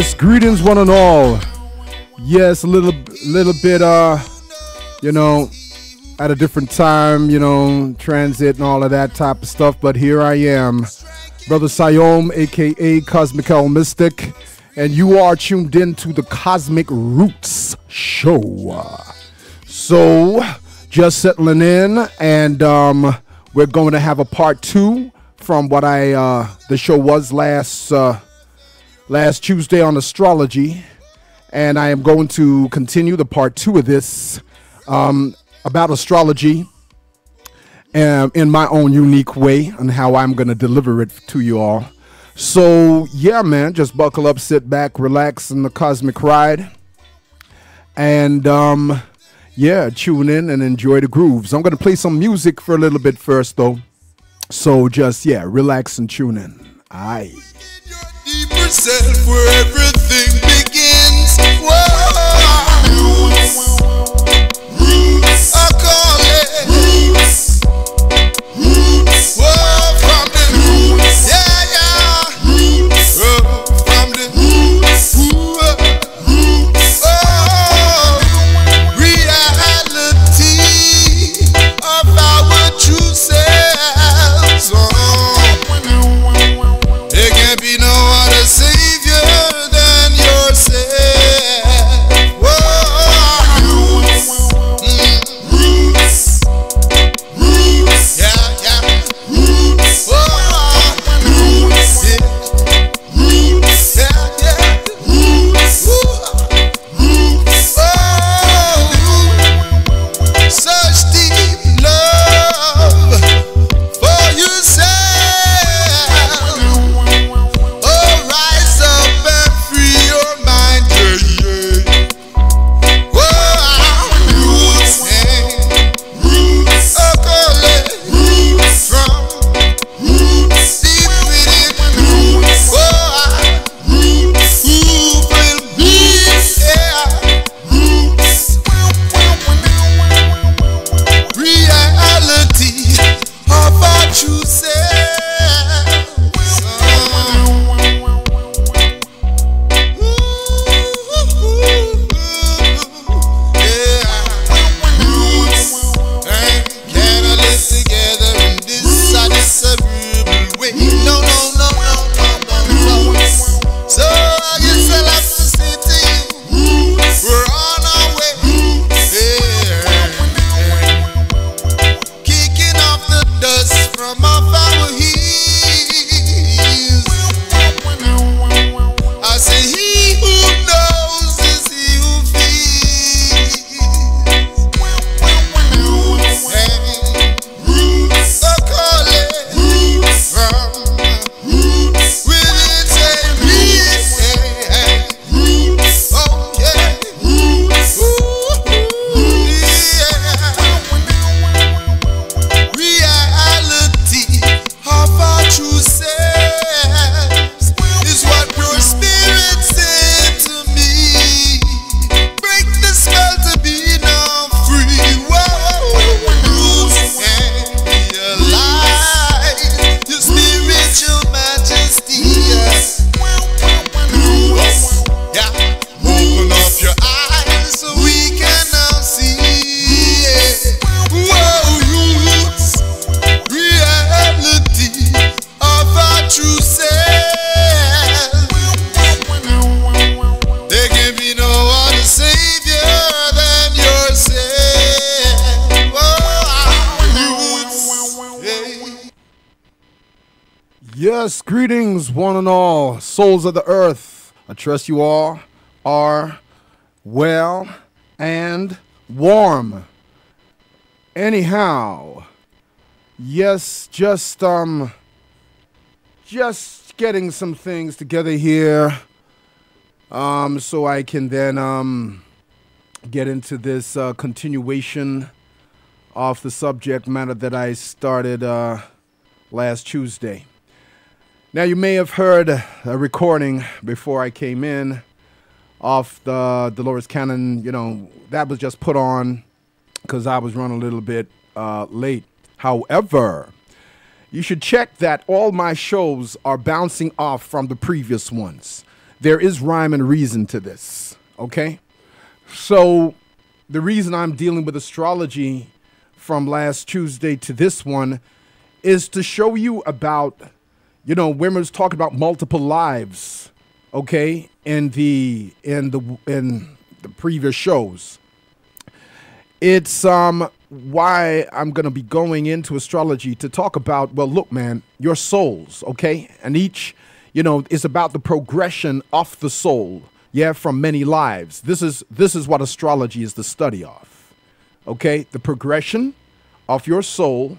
Yes, greetings one and all. Yes, a little bit at a different time, transit and all of that type of stuff, but here I am, Brother Siayome, aka Cosmic Mystic, and you are tuned in to the Cosmic Roots Show. So, just settling in, and we're going to have a part 2 from what the show was last Tuesday on astrology, and I am going to continue the part 2 of this about astrology in my own unique way and how I'm going to deliver it to you all. So yeah, man, just buckle up, sit back, relax in the cosmic ride, and yeah, tune in and enjoy the grooves. I'm going to play some music for a little bit first though, so just relax and tune in. Aye. Deeper self where everything begins. Whoa. Roots, I call it roots. Roots, whoa, from the roots, yeah. Roots, from the roots, roots, reality of our true selves. There can't be no other savior than yourself. Roots, roots, yeah. Roots, roots, yeah. Roots, yeah. Roots, roots, such deep love for yourself. Yes, greetings one and all, souls of the earth. I trust you all are well and warm. Anyhow, yes, just getting some things together here, so I can then get into this continuation of the subject matter that I started last Tuesday. Now, you may have heard a recording before I came in of the Dolores Cannon, that was just put on because I was running a little bit late. However, you should check that all my shows are bouncing off from the previous ones. there is rhyme and reason to this, okay? So the reason I'm dealing with astrology from last Tuesday to this one is to show you about, you know, women's talking about multiple lives, okay, in the previous shows. It's why I'm going to be going into astrology to talk about, well, look, man, your souls, okay? And each, you know, is about the progression of the soul, yeah, from many lives. This is what astrology is the study of, okay? The progression of your soul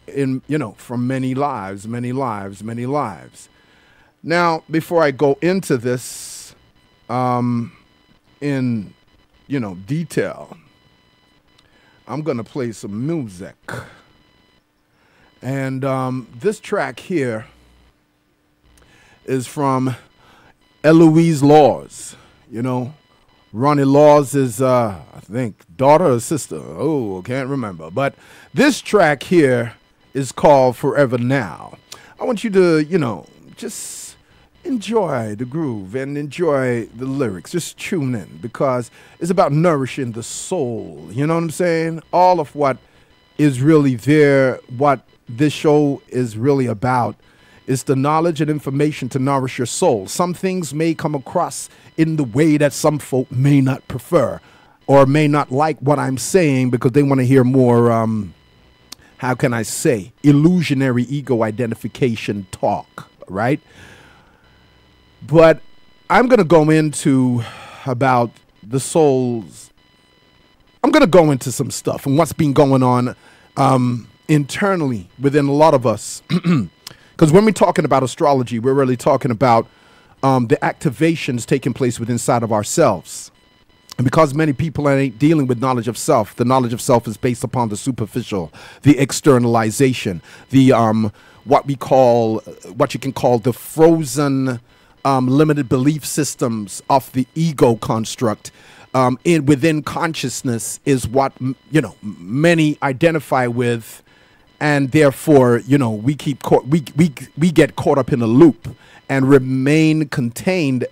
in, you know, from many lives, many lives, many lives. Now, before I go into this in, you know, detail, I'm going to play some music. And this track here is from Eloise Laws. You know, Ronnie Laws is, I think, daughter or sister. Oh, can't remember. But this track here is called Forever Now. I want you to, you know, just enjoy the groove and enjoy the lyrics. Just tune in, because it's about nourishing the soul. You know what I'm saying? All of what is really there, what this show is really about, is the knowledge and information to nourish your soul. Some things may come across in the way that some folk may not prefer or may not like what I'm saying, because they want to hear more, how can I say, illusionary ego identification talk, right? But I'm going to go into about the souls. I'm going to go into some stuff and what's been going on internally within a lot of us. Because when we're talking about astrology, we're really talking about the activations taking place within inside of ourselves. And because many people ain't dealing with knowledge of self, the knowledge of self is based upon the superficial, the externalization, the what we call, what you can call the frozen limited belief systems of the ego construct within consciousness is what, you know, many identify with, and therefore, you know, we get caught up in a loop and remain contained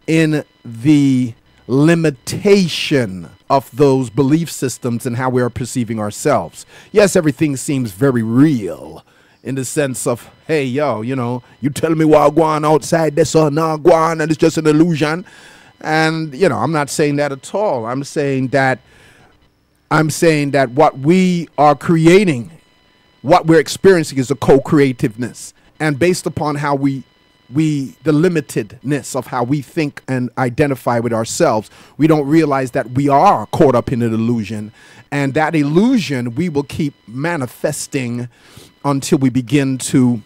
in the limitation of those belief systems and how we are perceiving ourselves. Yes, everything seems very real, in the sense of, hey, yo, you know, you telling me while going outside, this or not going, and it's just an illusion. And, you know, I'm not saying that at all. I'm saying that what we are creating, what we're experiencing, is a co-creativeness. And based upon how the limitedness of how we think and identify with ourselves, we don't realize that we are caught up in an illusion. And that illusion we will keep manifesting until we begin to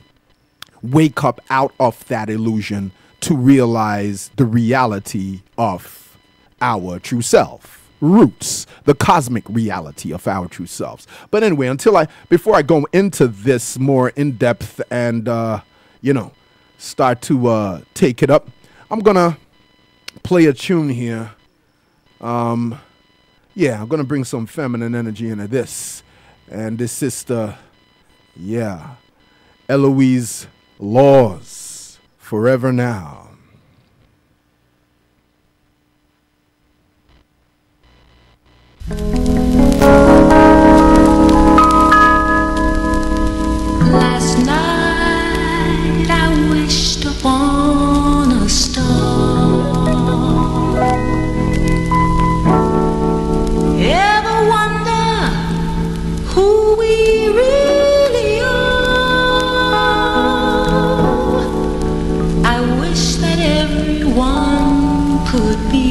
wake up out of that illusion to realize the reality of our true self, roots, the cosmic reality of our true selves. But anyway, before I go into this more in depth and, you know, start to take it up, I'm gonna play a tune here. Yeah, I'm gonna bring some feminine energy into this, and this sister, yeah, Eloise Laws, Forever Now. Last night I wished upon a star. Ever wonder who we really are? I wish that everyone could be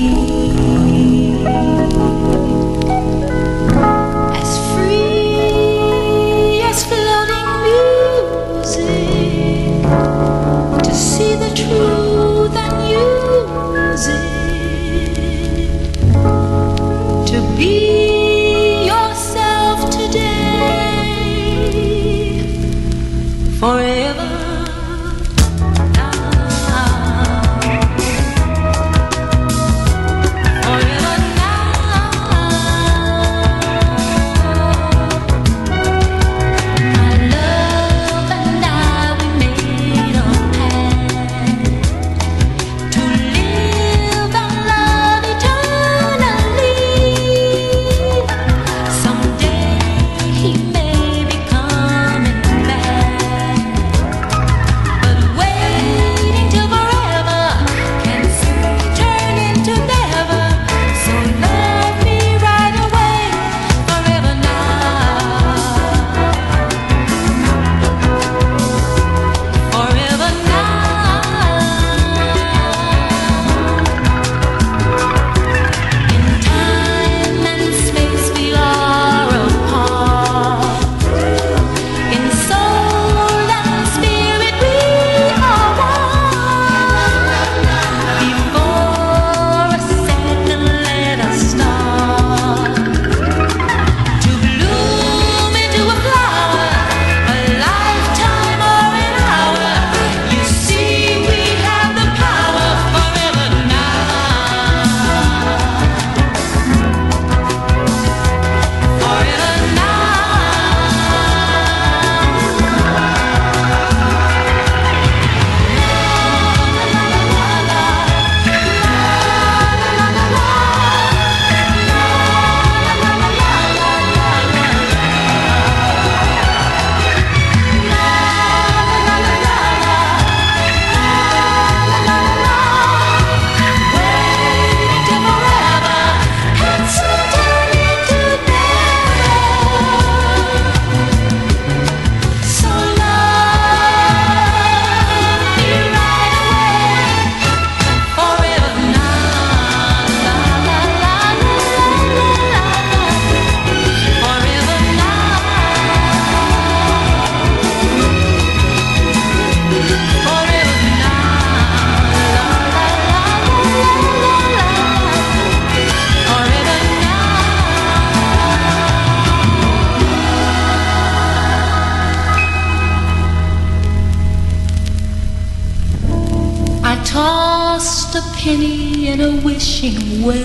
penny in a wishing well.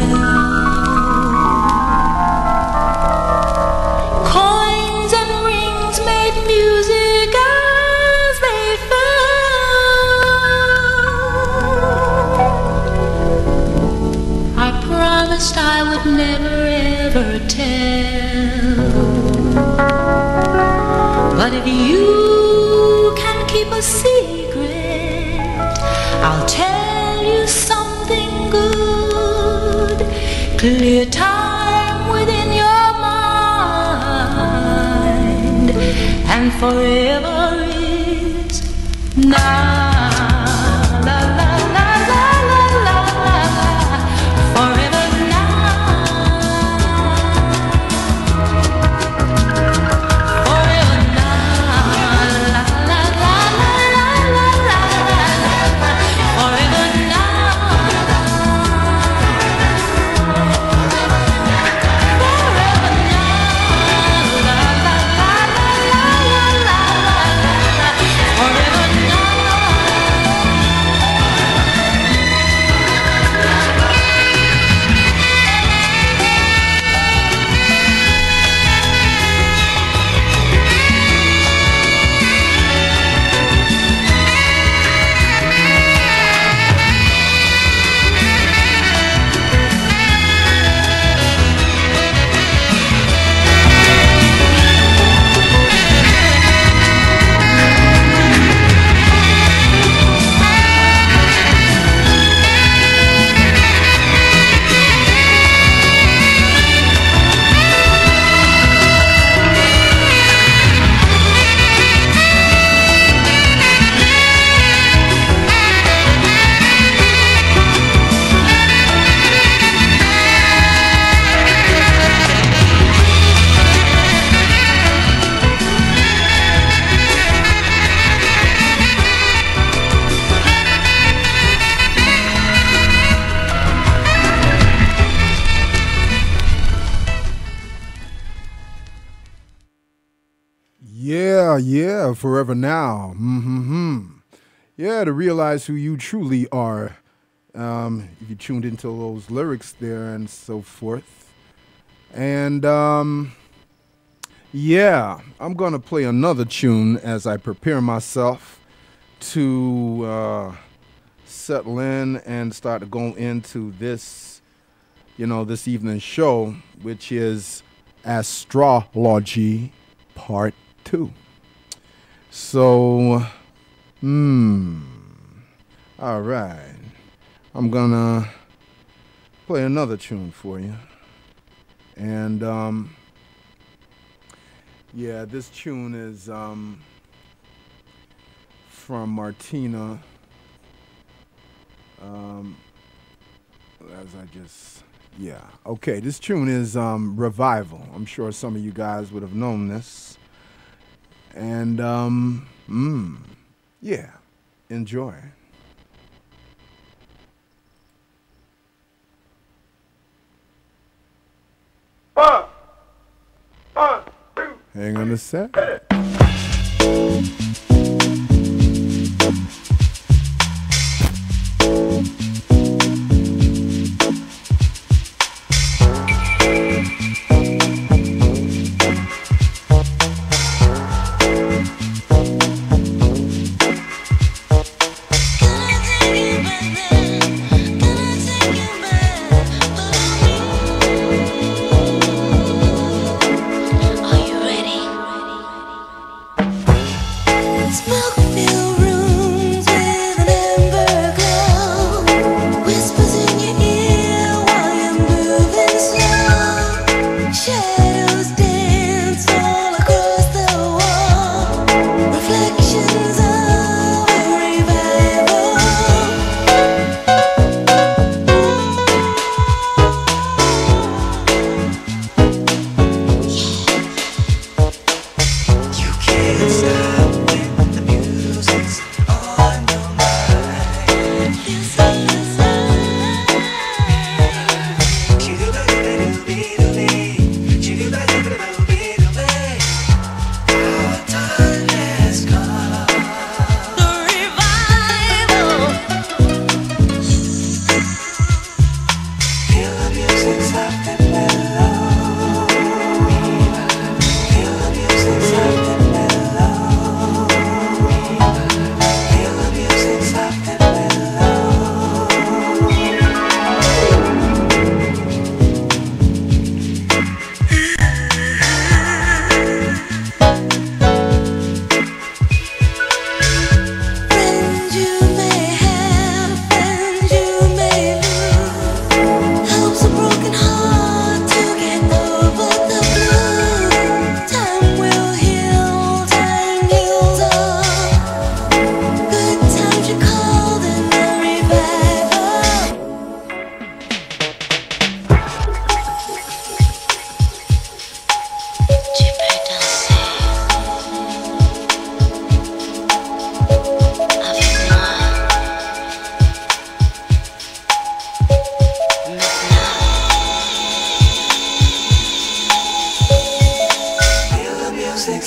Coins and rings made music as they fell. I promised I would never ever tell, but if you can keep a secret, I'll tell you something good. Clear time within your mind, and forever is now. La la la la la la la, forever now. Forever now. La la la la la la la, forever now. Forever now. La la la la la la la, forever now. Yeah, forever now. Yeah, to realize who you truly are. If you tuned into those lyrics there and so forth. And yeah, I'm going to play another tune as I prepare myself to settle in and start to go into this, this evening's show, which is Astrology Part 2. So, all right. I'm gonna play another tune for you. And, yeah, this tune is from Martina. Okay, this tune is Revival. I'm sure some of you guys would have known this. And, yeah, enjoy. One, two. Hang on a sec. Are you ready?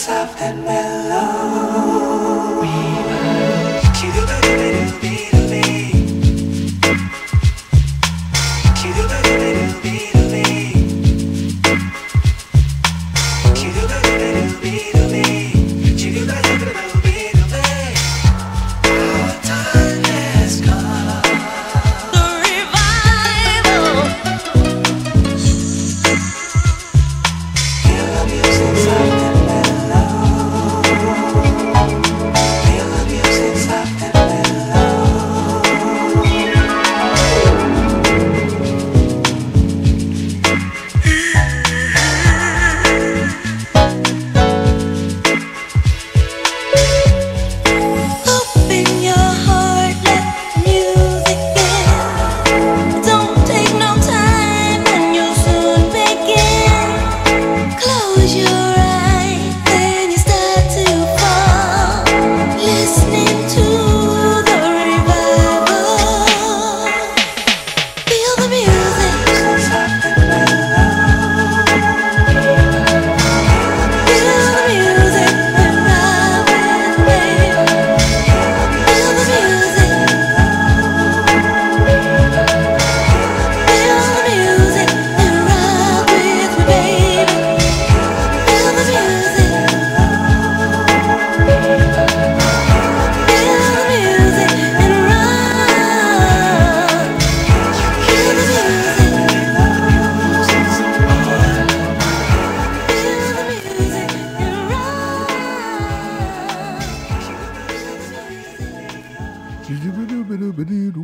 soft and mellow.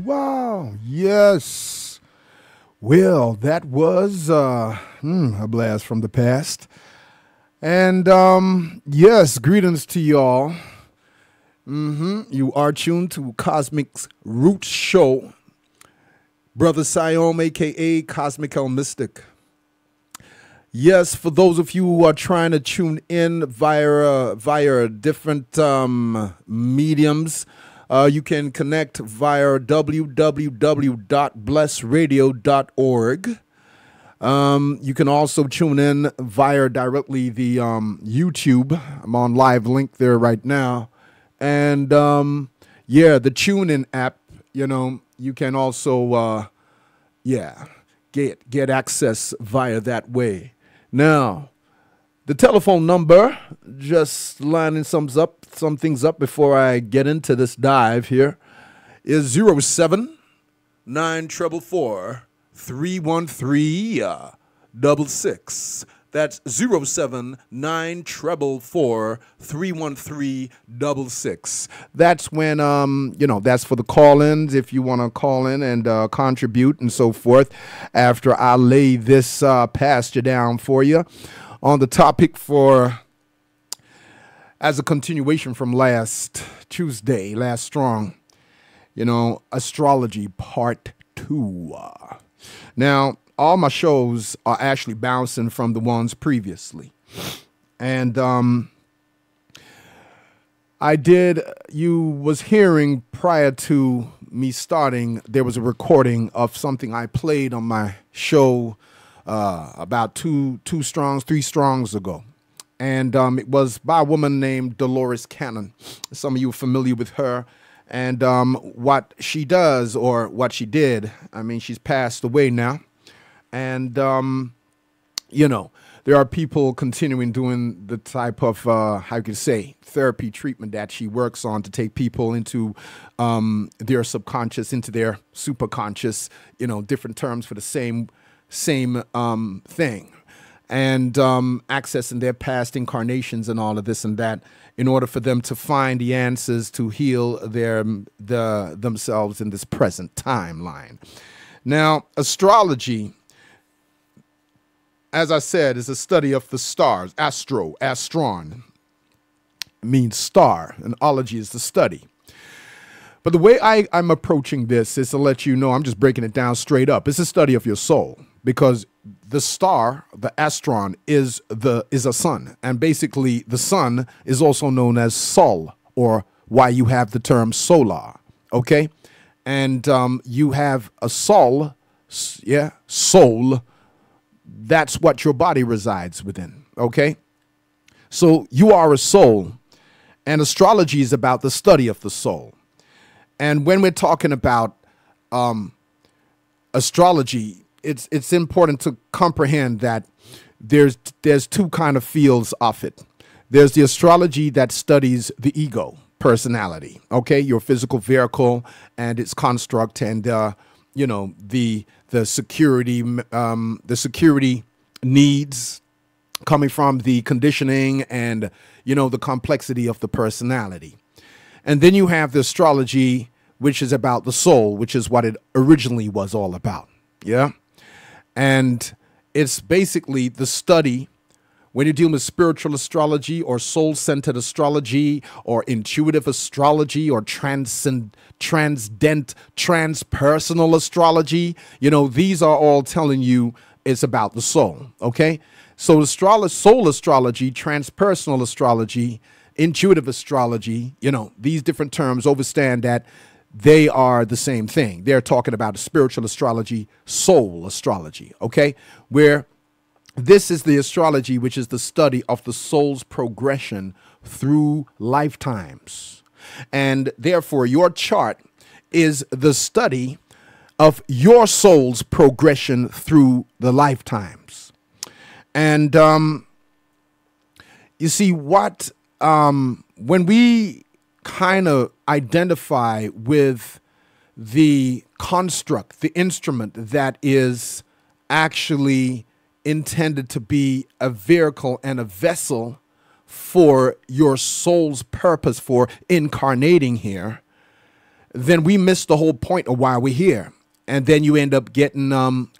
Wow, yes. Well, that was a blast from the past. And yes, greetings to y'all. You are tuned to Cosmic's Roots Show. Brother Siayome, a.k.a. Cosmic El Mystic. Yes, for those of you who are trying to tune in via different mediums, you can connect via www.blessradio.org. You can also tune in via directly the YouTube. I'm on live link there right now. And yeah, the TuneIn app, you know, you can also get access via that way. Now, the telephone number, just lining some things up before I get into this dive here, is 07-944-313-66. That's 07-944-313-66. That's when, you know, that's for the call-ins, if you want to call in and contribute and so forth, after I lay this pasture down for you on the topic for, as a continuation from last Tuesday, last strong, you know, astrology part 2. Now, all my shows are actually bouncing from the ones previously. And you was hearing prior to me starting, there was a recording of something I played on my show about three strongs ago. And it was by a woman named Dolores Cannon. Some of you are familiar with her. And what she does, or what she did, I mean, she's passed away now. And, you know, there are people continuing doing the type of, how you could say, therapy treatment that she works on to take people into their subconscious, into their superconscious, you know, different terms for the same thing. And accessing their past incarnations and all of this and that in order for them to find the answers to heal themselves in this present timeline. Now, astrology, as I said, is a study of the stars. Astron means star, and ology is the study. But the way I'm approaching this is to let you know, I'm just breaking it down straight up. It's a study of your soul, because the star, the astron, is a sun. And basically, the sun is also known as sol, or why you have the term solar, okay? And you have a soul, soul. That's what your body resides within, okay? So you are a soul, and astrology is about the study of the soul. And when we're talking about astrology, it's important to comprehend that there's two kind of fields of it. There's the astrology that studies the ego, personality, okay, your physical vehicle and its construct, and you know, the security needs coming from the conditioning and, you know, the complexity of the personality. And then you have the astrology, which is about the soul, which is what it originally was all about. Yeah. And it's basically the study. When you're dealing with spiritual astrology or soul-centered astrology or intuitive astrology or transcendent, transpersonal astrology, you know, these are all telling you it's about the soul, okay? So soul astrology, transpersonal astrology, intuitive astrology, you know, these different terms overstand that they are the same thing. They're talking about spiritual astrology, soul astrology, okay? Where this is the astrology, which is the study of the soul's progression through lifetimes. And therefore, your chart is the study of your soul's progression through the lifetimes. And you see what, when we kind of identify with the construct, the instrument that is actually intended to be a vehicle and a vessel for your soul's purpose for incarnating here, then we miss the whole point of why we're here. And then you end up getting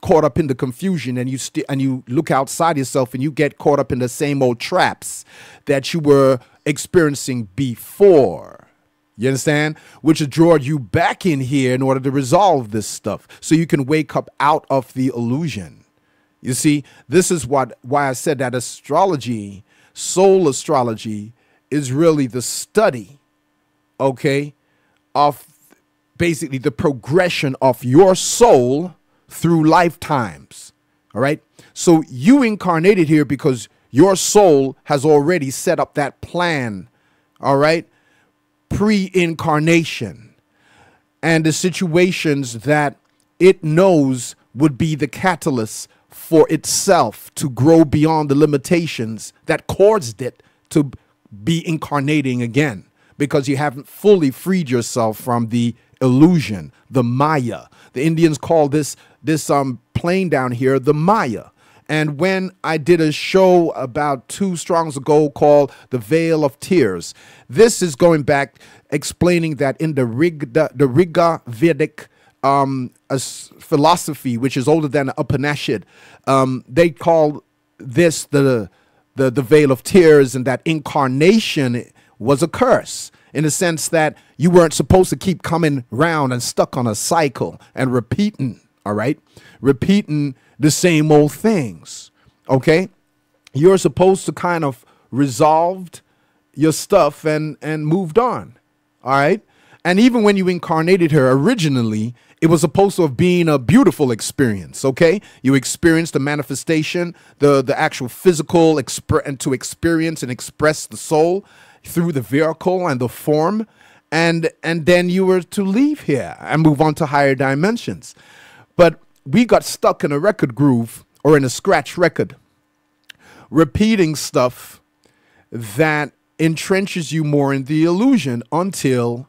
caught up in the confusion, and you look outside yourself and you get caught up in the same old traps that you were experiencing before. You understand? Which has drawn you back in here in order to resolve this stuff so you can wake up out of the illusion. You see, this is why I said that astrology, soul astrology, is really the study, okay, of basically the progression of your soul through lifetimes. All right. So you incarnated here because your soul has already set up that plan. All right. Pre-incarnation and the situations that it knows would be the catalyst for itself to grow beyond the limitations that caused it to be incarnating again, because you haven't fully freed yourself from the illusion, the Maya. The Indians call this plane down here the Maya. And when I did a show about 2 strongs ago called The Veil of Tears, this is going back explaining that in the Riga Vedic philosophy, which is older than the Upanishad, they call this the Veil of Tears, and that incarnation was a curse in the sense that you weren't supposed to keep coming round and stuck on a cycle and repeating, all right? Repeating the same old things, okay? You're supposed to kind of resolved your stuff and moved on, all right? And even when you incarnated her originally, it was supposed to have been a beautiful experience, okay? You experienced the manifestation, the actual physical, and to experience and express the soul through the vehicle and the form, and then you were to leave here and move on to higher dimensions. But we got stuck in a record groove or in a scratch record, repeating stuff that entrenches you more in the illusion until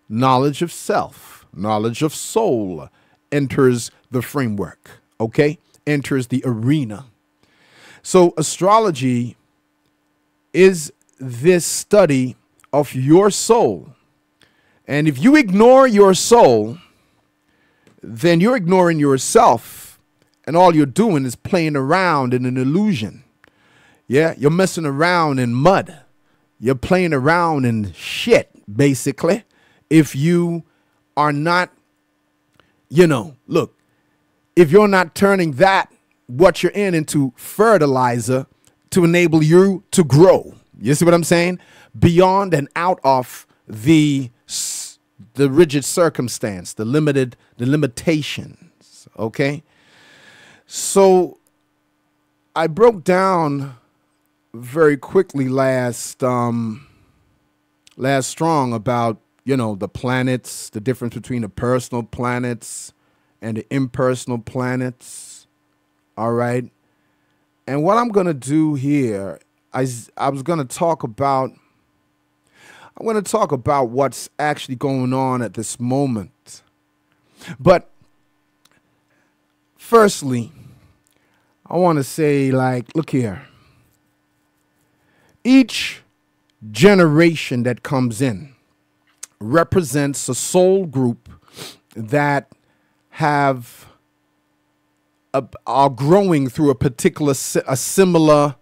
knowledge of self, knowledge of soul enters the framework, okay? Enters the arena. So astrology is this study of your soul. And if you ignore your soul, then you're ignoring yourself, and all you're doing is playing around in an illusion. Yeah, you're messing around in mud. You're playing around in shit, basically, if you are not, you know, look, if you're not turning that, what you're in, into fertilizer to enable you to grow. You see what I'm saying? Beyond and out of the rigid circumstance, the limitations, okay? So I broke down very quickly last strong about, the planets, the difference between the personal planets and the impersonal planets. All right. And what I'm going to do here, I was going to talk about, what's actually going on at this moment. But firstly, I want to say, look here. Each generation that comes in represents a soul group that are growing through a similar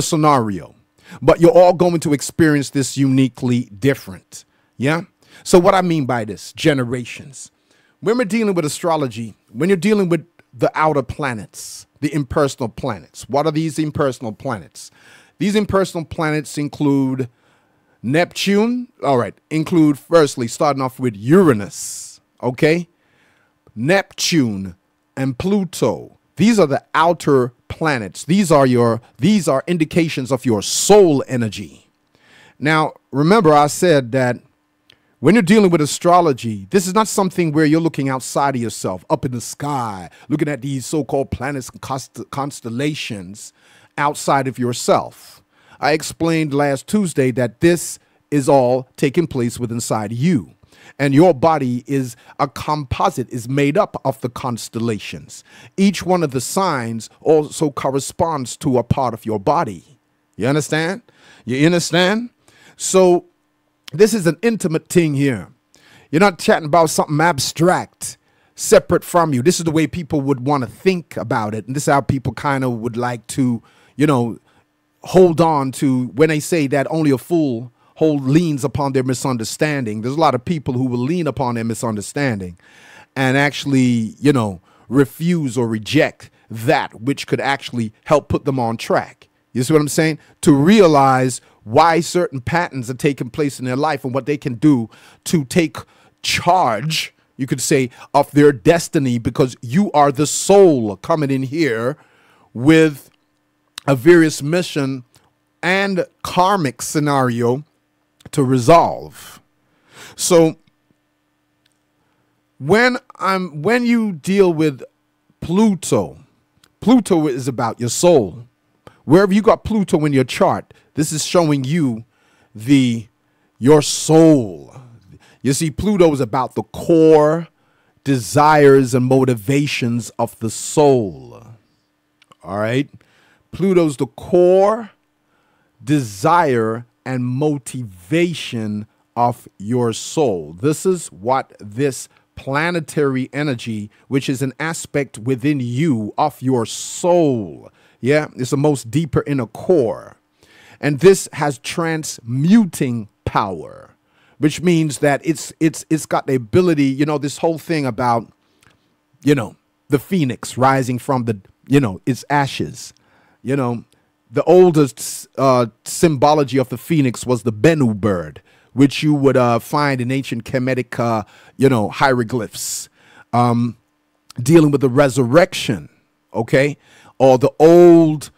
scenario, but you're all going to experience this uniquely different. Yeah. So what I mean by this, generations, when we're dealing with astrology, when you're dealing with the outer planets, the impersonal planets, what are these impersonal planets? These impersonal planets include Neptune. All right. Include, firstly, starting off with Uranus. Okay. Neptune and Pluto. These are the outer planets. These are indications of your soul energy. Now, remember I said that when you're dealing with astrology, this is not something where you're looking outside of yourself, up in the sky, looking at these so-called planets and constellations outside of yourself. I explained last Tuesday that this is all taking place within inside you. And your body is a composite, is made up of the constellations. Each one of the signs also corresponds to a part of your body. You understand? You understand? So this is an intimate thing here. You're not chatting about something abstract, separate from you. This is the way people would want to think about it. And this is how people kind of would like to, hold on to when they say that only a fool leans upon their misunderstanding. There's a lot of people who will lean upon their misunderstanding and actually, refuse or reject that which could actually help put them on track. You see what I'm saying? To realize why certain patterns are taking place in their life and what they can do to take charge, you could say, of their destiny, because you are the soul coming in here with a various mission and karmic scenario to resolve. So when you deal with Pluto is about your soul. Wherever you got Pluto in your chart, this is showing you your soul. You see, Pluto is about the core desires and motivations of the soul. All right. Pluto's the core desire and motivation of your soul. This is what this planetary energy, which is an aspect within you of your soul. Yeah, it's the most deeper inner core. And this has transmuting power, which means that it's got the ability, this whole thing about, the phoenix rising from its ashes. The oldest symbology of the phoenix was the Bennu bird, which you would find in ancient Kemetic, hieroglyphs, dealing with the resurrection, okay, or the old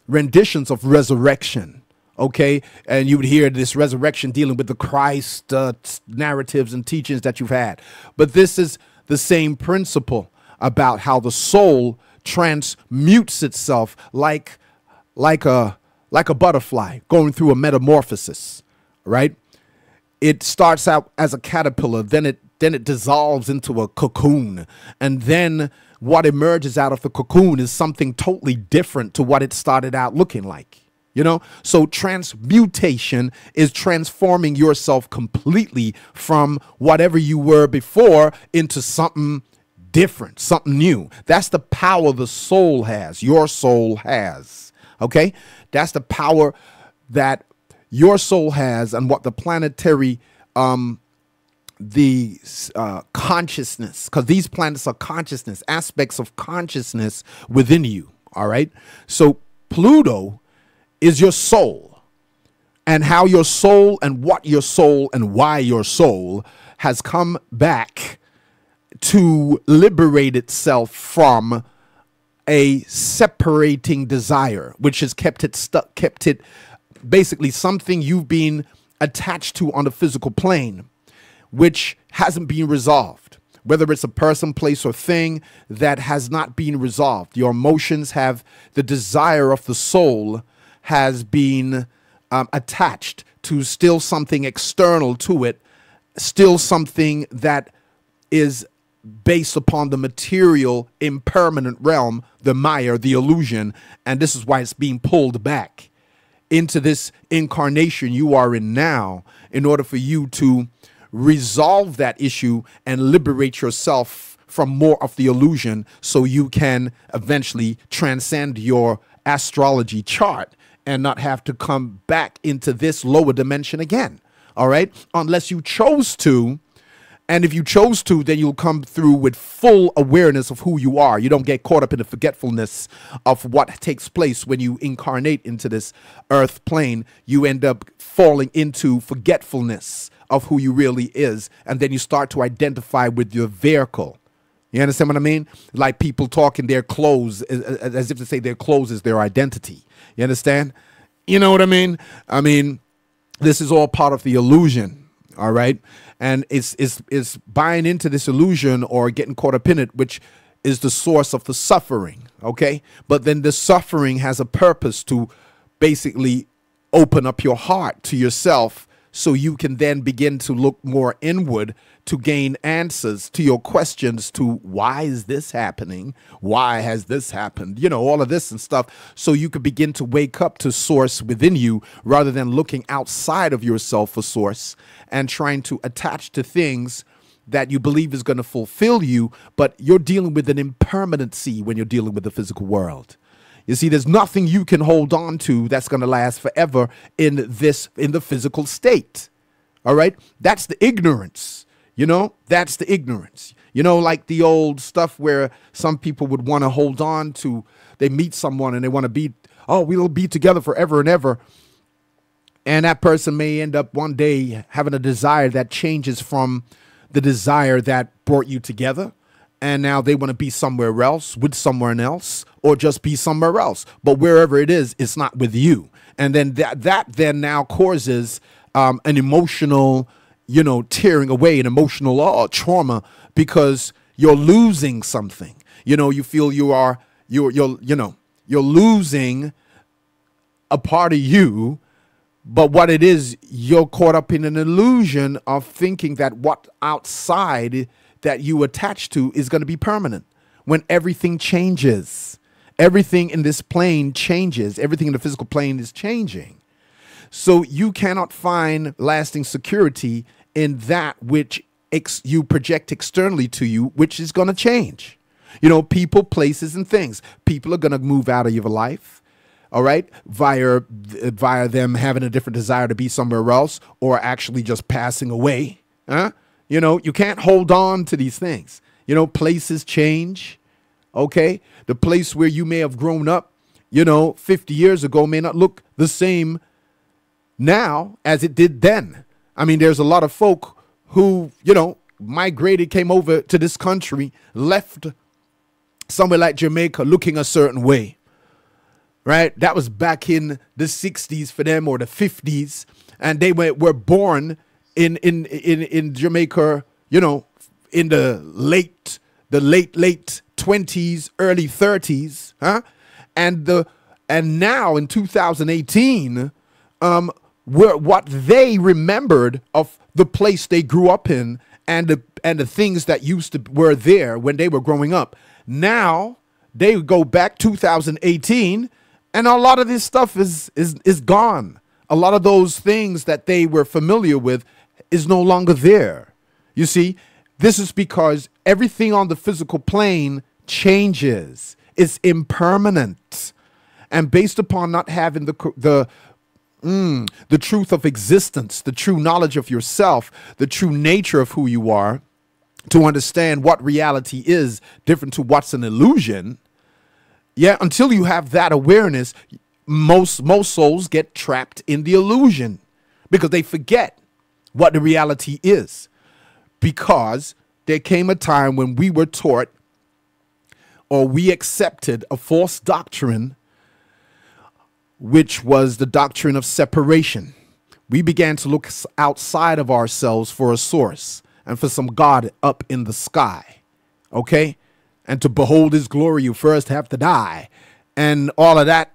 renditions of resurrection, okay, and you would hear this resurrection dealing with the Christ narratives and teachings that you've had. But this is the same principle about how the soul transmutes itself like a butterfly going through a metamorphosis, right? It starts out as a caterpillar, then it dissolves into a cocoon, and then what emerges out of the cocoon is something totally different to what it started out looking like. So transmutation is transforming yourself completely from whatever you were before into something different, something new. That's the power the soul has, your soul has. Okay? That's the power that your soul has, and what the planetary consciousness, because these planets are consciousness, aspects of consciousness within you. All right? So Pluto is your soul, and how your soul and what your soul and why your soul has come back to liberate itself from a separating desire, which has kept it stuck, kept it basically something you've been attached to on the physical plane, which hasn't been resolved. Whether it's a person, place, or thing that has not been resolved. Your emotions have, the desire of the soul has been attached to still something external to it, still something that is based upon the material, impermanent realm, the Maya, the illusion. And this is why it's being pulled back into this incarnation you are in now, in order for you to resolve that issue and liberate yourself from more of the illusion, so you can eventually transcend your astrology chart and not have to come back into this lower dimension again. All right, unless you chose to. And if you chose to, then you'll come through with full awareness of who you are. You don't get caught up in the forgetfulness of what takes place when you incarnate into this earth plane. You end up falling into forgetfulness of who you really is. And then you start to identify with your vehicle. You understand what I mean? Like people talking their clothes as if to say their clothes is their identity. You understand? You know what I mean? I mean, this is all part of the illusion. All right. And it's buying into this illusion or getting caught up in it, which is the source of the suffering. OK, but then the suffering has a purpose to basically open up your heart to yourself, so you can then begin to look more inward to gain answers to your questions to why is this happening? Why has this happened? You know, all of this and stuff. So you could begin to wake up to source within you, rather than looking outside of yourself for source and trying to attach to things that you believe is going to fulfill you. But you're dealing with an impermanency when you're dealing with the physical world. You see, there's nothing you can hold on to that's going to last forever in the physical state. All right. That's the ignorance. You know, that's the ignorance. You know, like the old stuff where some people would want to hold on to, they meet someone and they want to be, oh, we'll be together forever and ever. And that person may end up one day having a desire that changes from the desire that brought you together. And now they want to be somewhere else with someone else, or just be somewhere else. But wherever it is, it's not with you. And then that then now causes an emotional, you know, tearing away, an emotional trauma, because you're losing something. You know, you feel you're losing a part of you. But what it is, you're caught up in an illusion of thinking that what outside that you attach to is going to be permanent, when everything changes. Everything in this plane changes. Everything in the physical plane is changing. So you cannot find lasting security in that which you project externally to you, which is going to change. You know, people, places, and things. People are going to move out of your life. All right, via them having a different desire to be somewhere else, or actually just passing away. You know, you can't hold on to these things. You know, places change. OK, the place where you may have grown up, you know, 50 years ago may not look the same now as it did then. I mean, there's a lot of folk who, you know, migrated, came over to this country, left somewhere like Jamaica looking a certain way. Right. That was back in the 60s for them, or the 50s. And they were born in Jamaica, you know, in the late 20s, early 30s. And now in 2018, what they remembered of the place they grew up in, and the things that were there when they were growing up. Now they go back 2018. And a lot of this stuff is gone. A lot of those things that they were familiar with is no longer there. You see, this is because everything on the physical plane changes. It's impermanent. And based upon not having the truth of existence, the true knowledge of yourself, the true nature of who you are, to understand what reality is different to what's an illusion. Yeah, until you have that awareness, most souls get trapped in the illusion, because they forget what the reality is. Because there came a time when we were taught or we accepted a false doctrine, which was the doctrine of separation. We began to look outside of ourselves for a source and for some God up in the sky. Okay? And to behold his glory, you first have to die. And all of that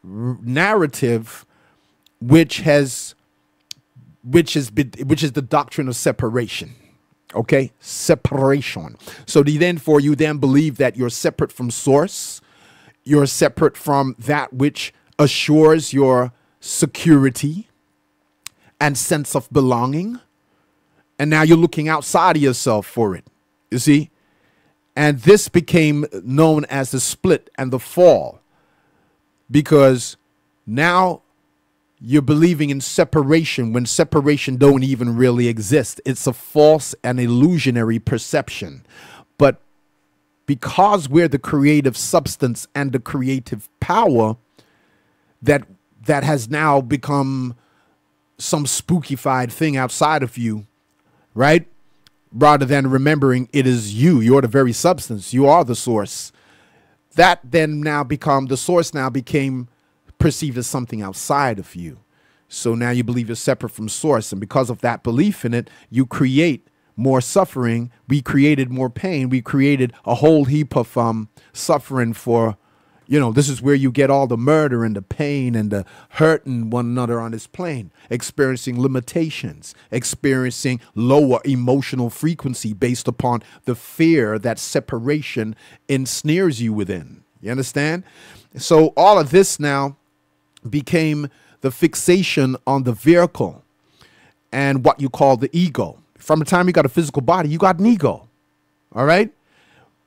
narrative, which is the doctrine of separation. Okay? Separation. So you then believe that you're separate from source. You're separate from that which assures your security and sense of belonging. And now you're looking outside of yourself for it. You see? And this became known as the split and the fall, because now you're believing in separation when separation don't even really exist. It's a false and illusionary perception. But because we're the creative substance and the creative power that has now become some spookified thing outside of you, right? Rather than remembering it is you're the very substance, you are the source. That then the source now became perceived as something outside of you. So now you believe you're separate from source. And because of that belief in it, you create more suffering. We created more pain. We created a whole heap of suffering for, this is where you get all the murder and the pain and the hurting one another on this plane, experiencing limitations, experiencing lower emotional frequency based upon the fear that separation ensnares you within. You understand? So all of this now became the fixation on the vehicle and what you call the ego. From the time you got a physical body, you got an ego. All right?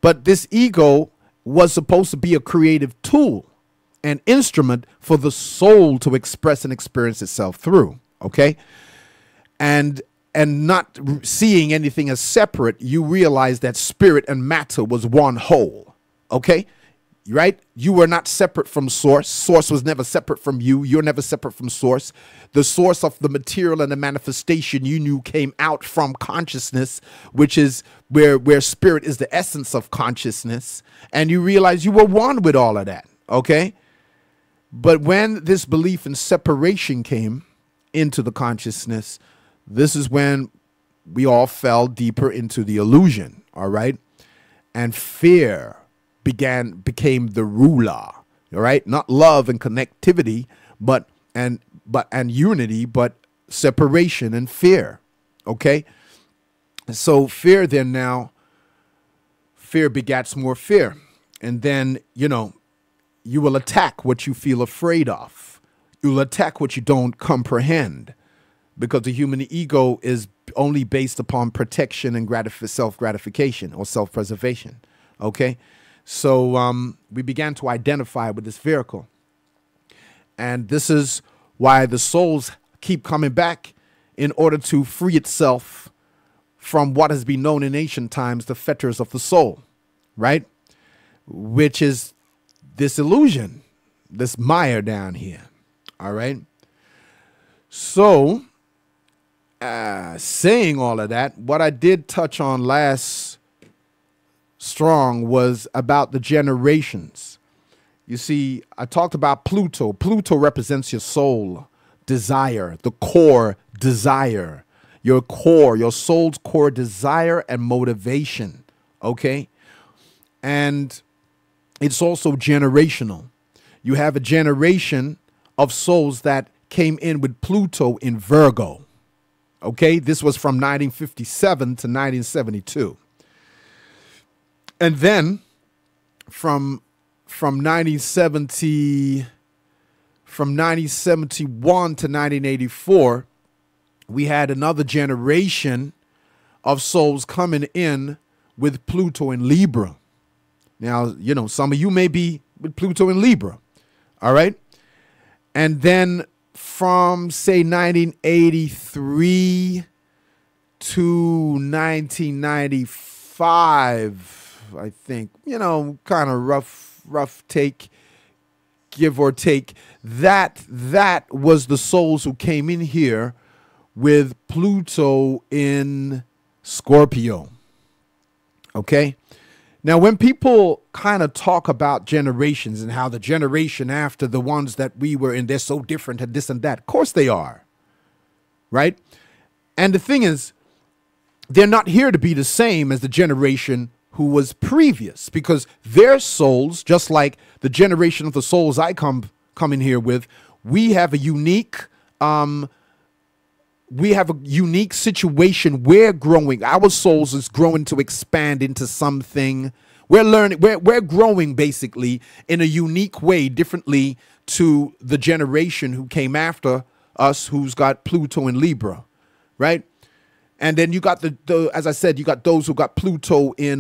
But this ego was supposed to be a creative tool, an instrument for the soul to express and experience itself through. Okay? And not seeing anything as separate, you realize that spirit and matter was one whole. Okay? Right? You were not separate from source. Source was never separate from you. You're never separate from source. The source of the material and the manifestation you knew came out from consciousness, which is where spirit is the essence of consciousness. And you realize you were one with all of that. Okay? But when this belief in separation came into the consciousness, this is when we all fell deeper into the illusion. All right? And fear became the ruler, all right? Not love and connectivity, but unity, but separation and fear. Okay? So fear begats more fear. And then, you will attack what you feel afraid of. You'll attack what you don't comprehend, because the human ego is only based upon protection and self-gratification or self-preservation. Okay? So we began to identify with this vehicle. And this is why the souls keep coming back in order to free itself from what has been known in ancient times, the fetters of the soul, right? Which is this illusion, this mire down here, all right? So, saying all of that, what I did touch on last strong was about the generations. You see, I talked about Pluto. Pluto represents your soul desire, the core desire, your soul's core desire and motivation. Okay? And it's also generational. You have a generation of souls that came in with Pluto in Virgo. Okay? This was from 1957 to 1972. And then from 1971 to 1984, we had another generation of souls coming in with Pluto in Libra. Now, some of you may be with Pluto in Libra. All right. And then from, say, 1983 to 1995, I think, kind of rough take, give or take, that was the souls who came in here with Pluto in Scorpio. Okay? Now, when people kind of talk about generations and how the generation after the ones that we were in, they're so different and this and that. Of course they are. Right? And the thing is, they're not here to be the same as the generation who was previous, because their souls, just like the generation of the souls I come in here with, we have a unique situation. We're growing. Our souls is growing to expand into something. We're learning. We're growing basically in a unique way, differently to the generation who came after us, who's got Pluto in Libra, right? And then you got as I said, you got those who got Pluto in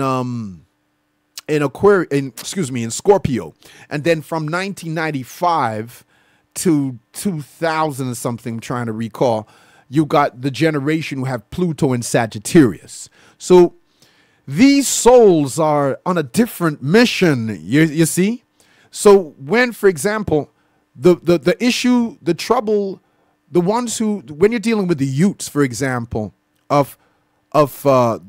Scorpio. And then from 1995 to 2000 or something, I'm trying to recall, you got the generation who have Pluto in Sagittarius. So these souls are on a different mission, you see? So when, for example, the issue, the trouble, the ones who, when you're dealing with the youths, for example, of the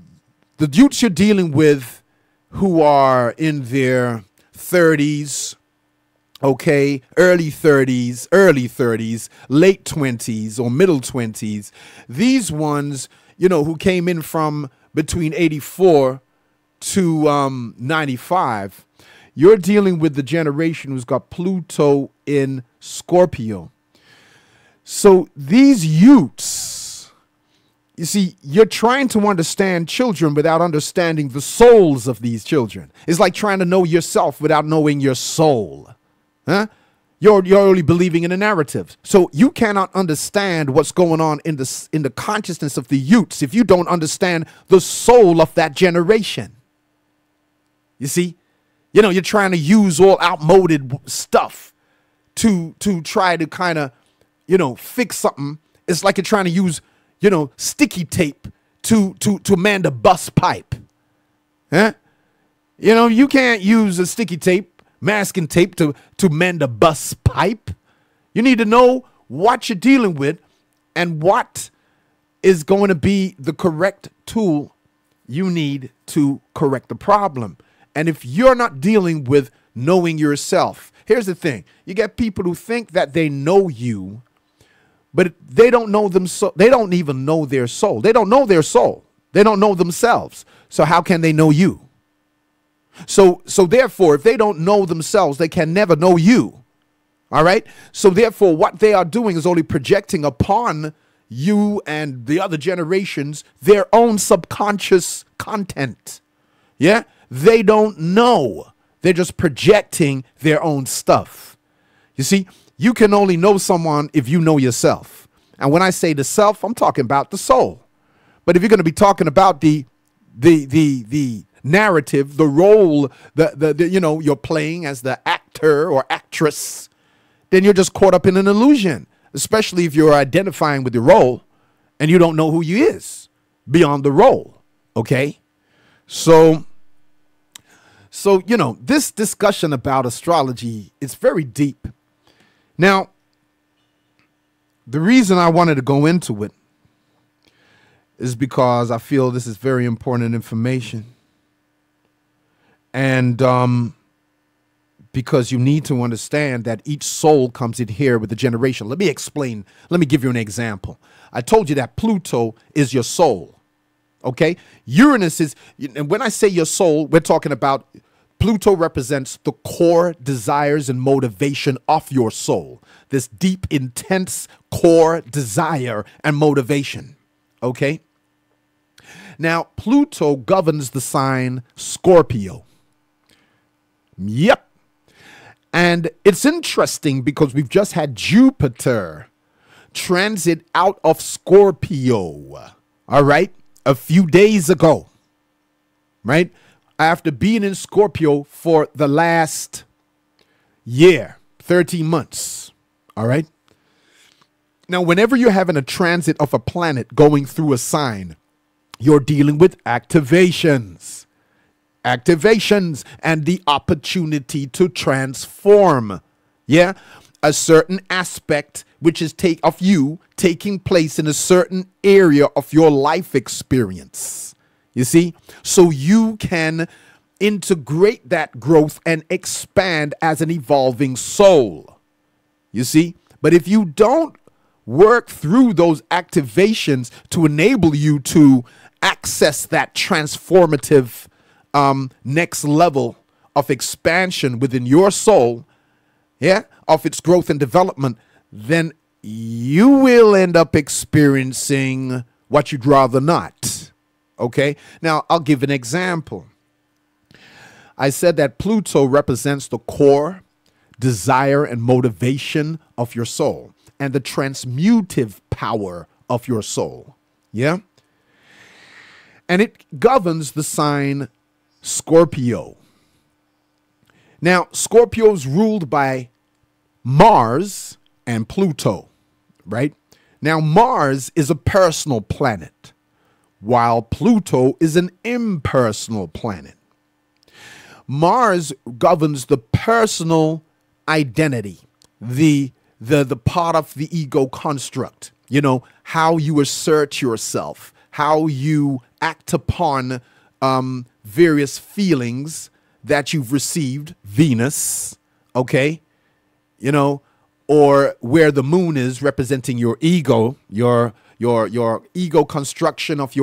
youths you're dealing with who are in their 30s, okay, early 30s, late 20s or middle 20s, these ones, you know, who came in from between 84 to 95, you're dealing with the generation who's got Pluto in Scorpio. So these youths, you see, you're trying to understand children without understanding the souls of these children. It's like trying to know yourself without knowing your soul. Huh? You're only believing in a narrative. So you cannot understand what's going on in the consciousness of the youths if you don't understand the soul of that generation. You see? You know, you're trying to use all outmoded stuff to try to kind of, you know, fix something. It's like you're trying to use, you know, sticky tape to mend a bus pipe. Huh? You know, you can't use a sticky tape, masking tape to mend a bus pipe. You need to know what you're dealing with and what is going to be the correct tool you need to correct the problem. And if you're not dealing with knowing yourself, here's the thing. You get people who think that they know you, but they don't know them. So they don't even know their soul. They don't know their soul. They don't know themselves. So how can they know you? So therefore, if they don't know themselves, they can never know you. All right. So therefore, what they are doing is only projecting upon you and the other generations their own subconscious content. Yeah. They don't know. They're just projecting their own stuff. You see, you can only know someone if you know yourself. And when I say the self, I'm talking about the soul. But if you're going to be talking about the narrative, the role, the you know, you're playing as the actor or actress, then you're just caught up in an illusion, especially if you're identifying with the role and you don't know who you is beyond the role. Okay. So, you know, this discussion about astrology is very deep. Now, the reason I wanted to go into it is because I feel this is very important information. And because you need to understand that each soul comes in here with a generation. Let me explain. Let me give you an example. I told you that Pluto is your soul. Okay? Uranus is, and when I say your soul, we're talking about Pluto represents the core desires and motivation of your soul. This deep, intense core desire and motivation. Okay? Now, Pluto governs the sign Scorpio. Yep. And it's interesting because we've just had Jupiter transit out of Scorpio. All right? A few days ago. Right? After being in Scorpio for the last year, 13 months. All right? Now, whenever you're having a transit of a planet going through a sign, you're dealing with activations. Activations and the opportunity to transform. Yeah? A certain aspect which is of you taking place in a certain area of your life experience. You see? So you can integrate that growth and expand as an evolving soul. You see? But if you don't work through those activations to enable you to access that transformative next level of expansion within your soul, yeah, of its growth and development, then you will end up experiencing what you'd rather not. Okay? Now, I'll give an example. I said that Pluto represents the core, desire, and motivation of your soul and the transmutive power of your soul. Yeah? And it governs the sign Scorpio. Now, Scorpio is ruled by Mars and Pluto, right? Now, Mars is a personal planet, while Pluto is an impersonal planet. Mars governs the personal identity, the part of the ego construct, you know, how you assert yourself, how you act upon various feelings that you've received, Venus, okay, you know, or where the moon is representing your ego, your ego construction of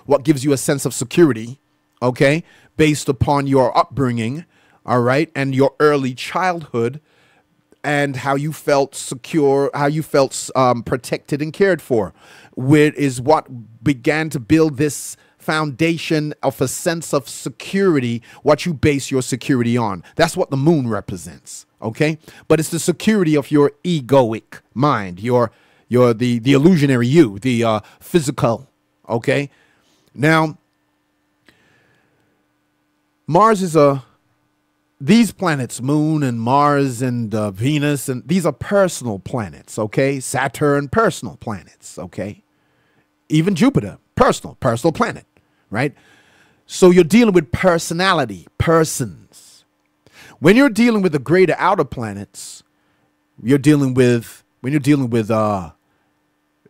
what gives you a sense of security, okay, based upon your upbringing, all right, and your early childhood, and how you felt secure, how you felt protected and cared for, which is what began to build this foundation of a sense of security, what you base your security on. That's what the moon represents, okay? But it's the security of your egoic mind, the illusionary you, the physical, okay? Now, Mars is these planets, Moon and Mars and Venus, and these are personal planets, okay? Saturn, personal planets, okay? Even Jupiter, personal planet, right? So you're dealing with personality, persons. When you're dealing with the greater outer planets, when you're dealing with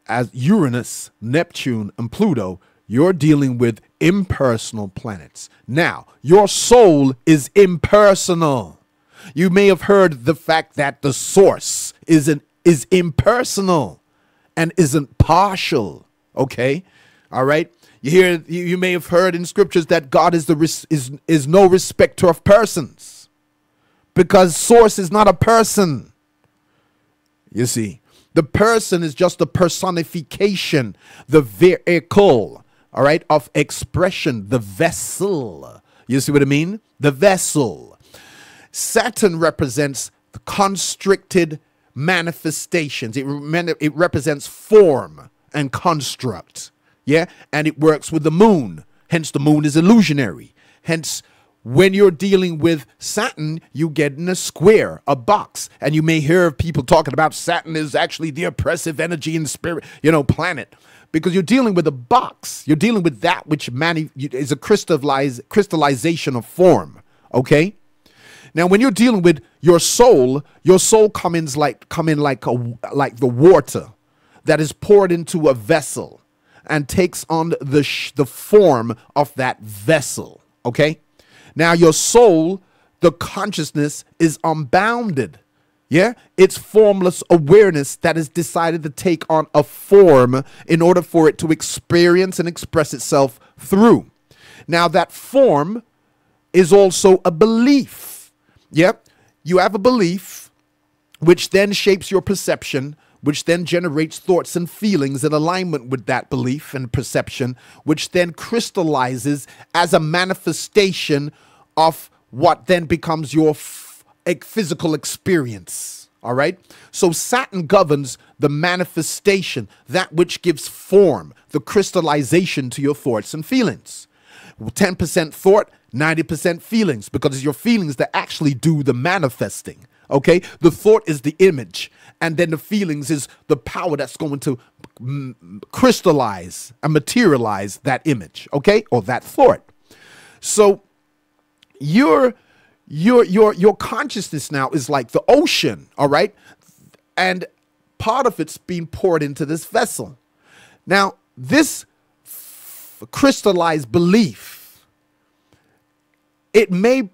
as Uranus, Neptune, and Pluto, you're dealing with impersonal planets. Now, your soul is impersonal. You may have heard the fact that the source is impersonal and isn't partial. Okay, all right. You may have heard in scriptures that God is no respecter of persons, because source is not a person. You see, the person is just a personification, the vehicle, all right, of expression, the vessel. You see what I mean? The vessel. Saturn represents the constricted manifestations. It represents form and construct. Yeah, and it works with the moon. Hence, the moon is illusionary. Hence, when you're dealing with Saturn, you get in a square, a box, and you may hear people talking about Saturn is actually the oppressive energy and spirit, planet, because you're dealing with a box. You're dealing with that which is a crystallization of form. Okay. Now, when you're dealing with your soul come in like the water that is poured into a vessel and takes on the form of that vessel. Okay. Now, your soul, the consciousness, is unbounded. Yeah, it's formless awareness that has decided to take on a form in order for it to experience and express itself through. Now, that form is also a belief. Yep, you have a belief, which then shapes your perception, which then generates thoughts and feelings in alignment with that belief and perception, which then crystallizes as a manifestation of what then becomes your physical experience. All right. So Saturn governs the manifestation, that which gives form, the crystallization to your thoughts and feelings. 10% thought, 90% feelings, because it's your feelings that actually do the manifesting. Okay. The thought is the image, and then the feelings is the power that's going to crystallize and materialize that image. Okay. Or that thought. So your consciousness now is like the ocean, all right? And part of it's being poured into this vessel. Now, this crystallized belief it may,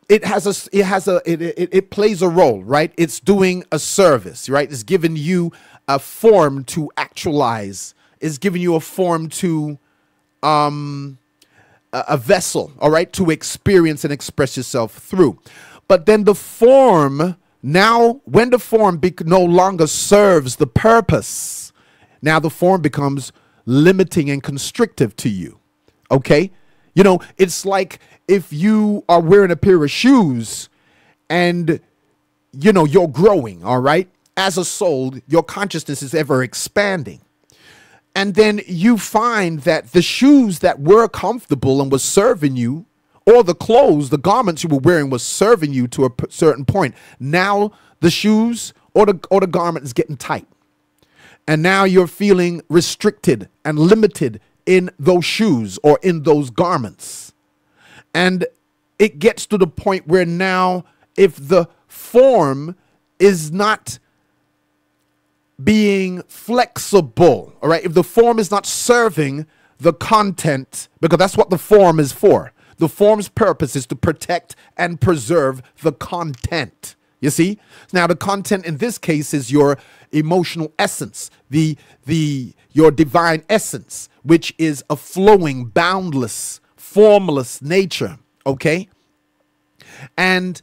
it plays a role, right? It's doing a service, right? It's giving you a form to actualize. It's giving you a form to, a vessel, all right, to experience and express yourself through. But then the form, now when the form no longer serves the purpose, now the form becomes limiting and constrictive to you, okay? You know, it's like if you are wearing a pair of shoes and, you know, you're growing, all right? As a soul, your consciousness is ever expanding. And then you find that the shoes that were comfortable and was serving you, or the clothes, the garments you were wearing was serving you to a certain point. Now the shoes or the garment is getting tight. And now you're feeling restricted and limited in those shoes or in those garments. And it gets to the point where now if the form is not being flexible, all right, if the form is not serving the content, because that's what the form is for. The form's purpose is to protect and preserve the content. You see? Now the content in this case is your emotional essence, your divine essence, which is a flowing, boundless, formless nature, okay? And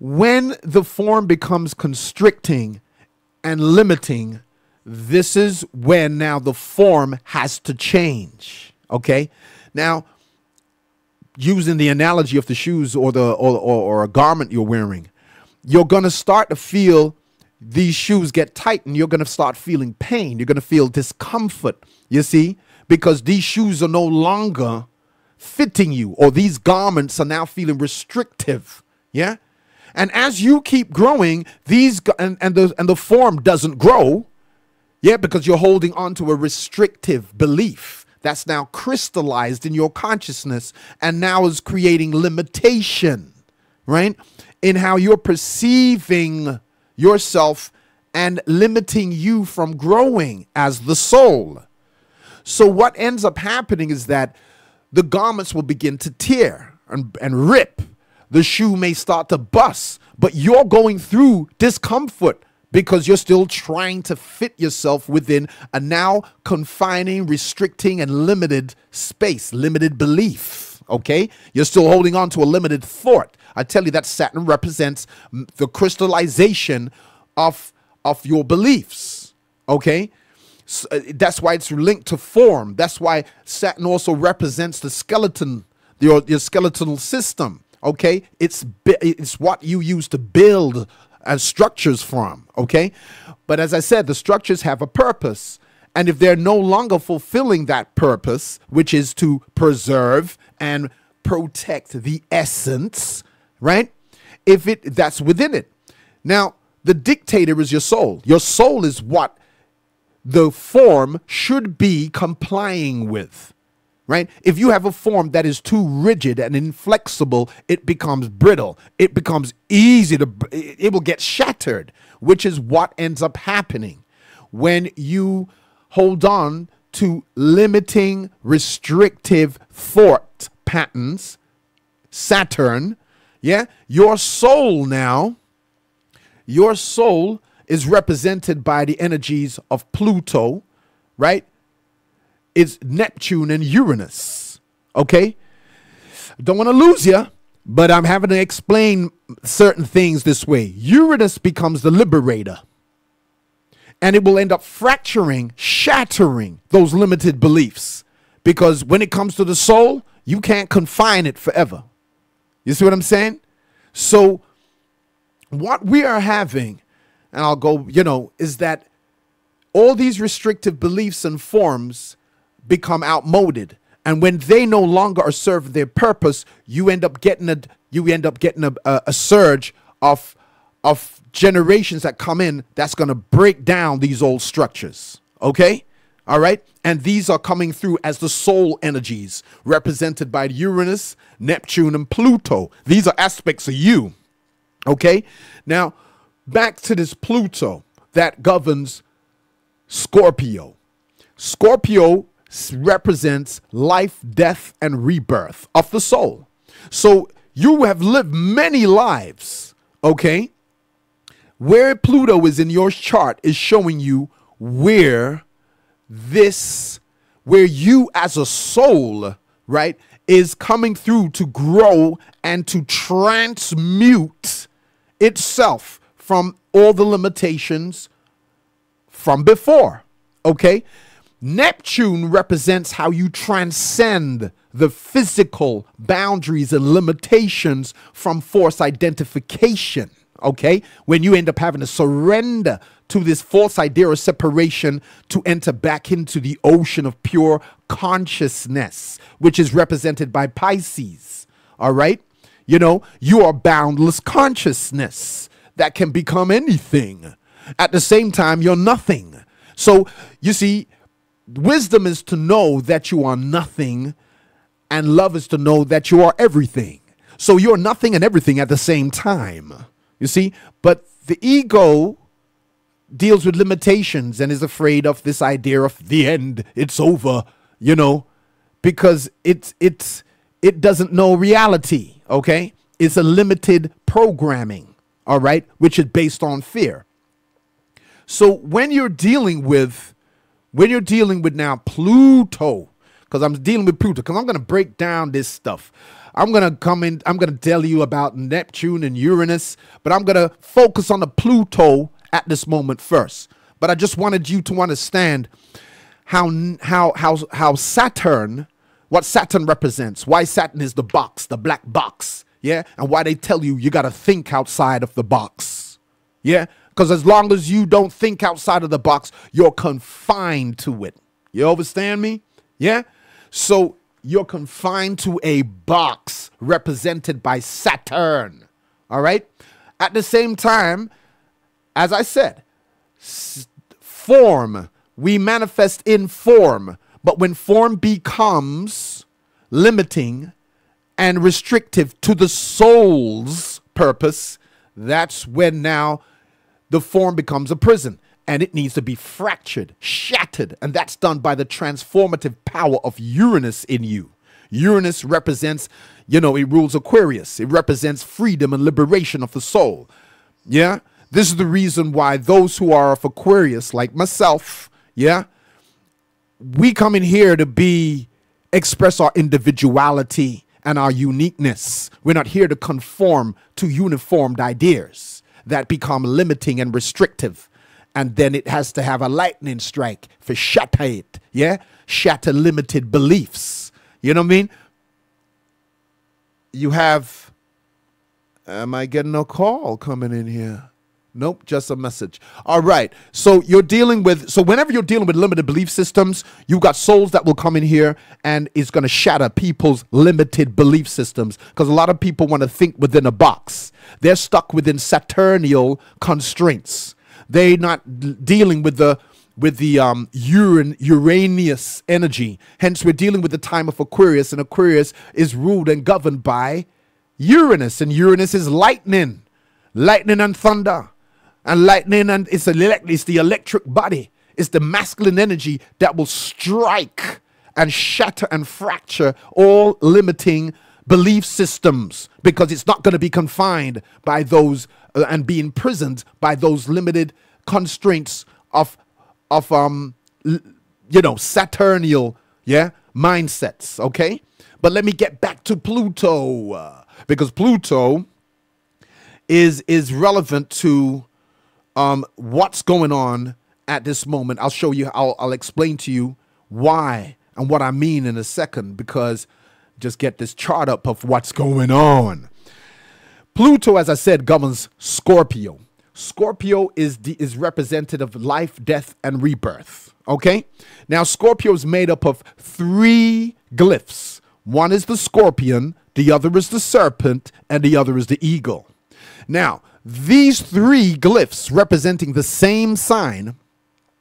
when the form becomes constricting and limiting, this is when now the form has to change, okay? Now, using the analogy of the shoes or a garment you're wearing, you're going to start to feel these shoes get tight and you're going to start feeling pain. You're going to feel discomfort, you see, because these shoes are no longer fitting you, or these garments are now feeling restrictive, yeah? And as you keep growing, the form doesn't grow, yeah, because you're holding on to a restrictive belief that's now crystallized in your consciousness and now is creating limitation, right, in how you're perceiving yourself and limiting you from growing as the soul. So what ends up happening is that the garments will begin to tear and rip. The shoe may start to bust, but you're going through discomfort because you're still trying to fit yourself within a now confining, restricting, and limited space, limited belief, okay? You're still holding on to a limited thought. I tell you that Saturn represents the crystallization of your beliefs, okay? So, that's why it's linked to form. That's why Saturn also represents the skeleton, your skeletal system. Okay, it's what you use to build structures from, okay? But as I said, the structures have a purpose. And if they're no longer fulfilling that purpose, which is to preserve and protect the essence, right? That's within it. Now, the dictator is your soul. Your soul is what the form should be complying with. Right? If you have a form that is too rigid and inflexible, it becomes brittle. It becomes easy it will get shattered, which is what ends up happening when you hold on to limiting, restrictive thought patterns. Saturn, yeah, your soul is represented by the energies of Pluto, right? It's Neptune and Uranus, okay? Don't want to lose you, but I'm having to explain certain things this way. Uranus becomes the liberator, and it will end up fracturing, shattering those limited beliefs, because when it comes to the soul, you can't confine it forever. You see what I'm saying? So what we are having, and I'll go, is that all these restrictive beliefs and forms become outmoded, and when they no longer are serving their purpose, you end up getting a surge of generations that come in that's going to break down these old structures. Okay, all right, and these are coming through as the soul energies represented by Uranus, Neptune, and Pluto. These are aspects of you. Okay, now back to this Pluto that governs Scorpio. Scorpio represents life, death, and rebirth of the soul. So you have lived many lives, okay? Where Pluto is in your chart is showing you where you as a soul, right, is coming through to grow and to transmute itself from all the limitations from before, okay? Neptune represents how you transcend the physical boundaries and limitations from force identification, okay? When you end up having to surrender to this false idea of separation to enter back into the ocean of pure consciousness, which is represented by Pisces, all right? You know, you are boundless consciousness that can become anything. At the same time, you're nothing. So, you see, wisdom is to know that you are nothing, and love is to know that you are everything. So you're nothing and everything at the same time, you see? But the ego deals with limitations and is afraid of this idea of the end, it's over, you know, because it doesn't know reality, okay? It's a limited programming, all right, which is based on fear. So when you're dealing with now Pluto, because I'm dealing with Pluto, because I'm going to break down this stuff. I'm going to tell you about Neptune and Uranus, but I'm going to focus on the Pluto at this moment first. But I just wanted you to understand how Saturn, what Saturn represents, why Saturn is the box, the black box, yeah, and why they tell you got to think outside of the box, yeah, because as long as you don't think outside of the box, you're confined to it. You understand me? Yeah? So you're confined to a box represented by Saturn. All right? At the same time, as I said, form, we manifest in form. But when form becomes limiting and restrictive to the soul's purpose, that's when now the form becomes a prison, and it needs to be fractured, shattered, and that's done by the transformative power of Uranus in you. Uranus represents, you know, it rules Aquarius. It represents freedom and liberation of the soul. Yeah? This is the reason why those who are of Aquarius, like myself, yeah, we come in here to express our individuality and our uniqueness. We're not here to conform to uniformed ideas that become limiting and restrictive. And then it has to have a lightning strike for shatter it, yeah? Shatter limited beliefs. You know what I mean? You have, am I getting a call coming in here? Nope, just a message. All right, so whenever you're dealing with limited belief systems, you've got souls that will come in here and it's going to shatter people's limited belief systems, because a lot of people want to think within a box. They're stuck within Saturnial constraints. They're not dealing with the Uranus energy. Hence, we're dealing with the time of Aquarius, and Aquarius is ruled and governed by Uranus, and Uranus is lightning and thunder. And lightning, and it's the electric body. It's the masculine energy that will strike and shatter and fracture all limiting belief systems, because it's not going to be confined by those and be imprisoned by those limited constraints of Saturnial, yeah, mindsets. Okay, but let me get back to Pluto, because Pluto is relevant to what's going on at this moment. I'll show you, I'll explain to you why and what I mean in a second, because just get this chart up of what's going on. Pluto, as I said, governs Scorpio. Scorpio is representative of life, death, and rebirth. Okay? Now, Scorpio is made up of 3 glyphs. One is the scorpion, the other is the serpent, and the other is the eagle. Now, these 3 glyphs representing the same sign,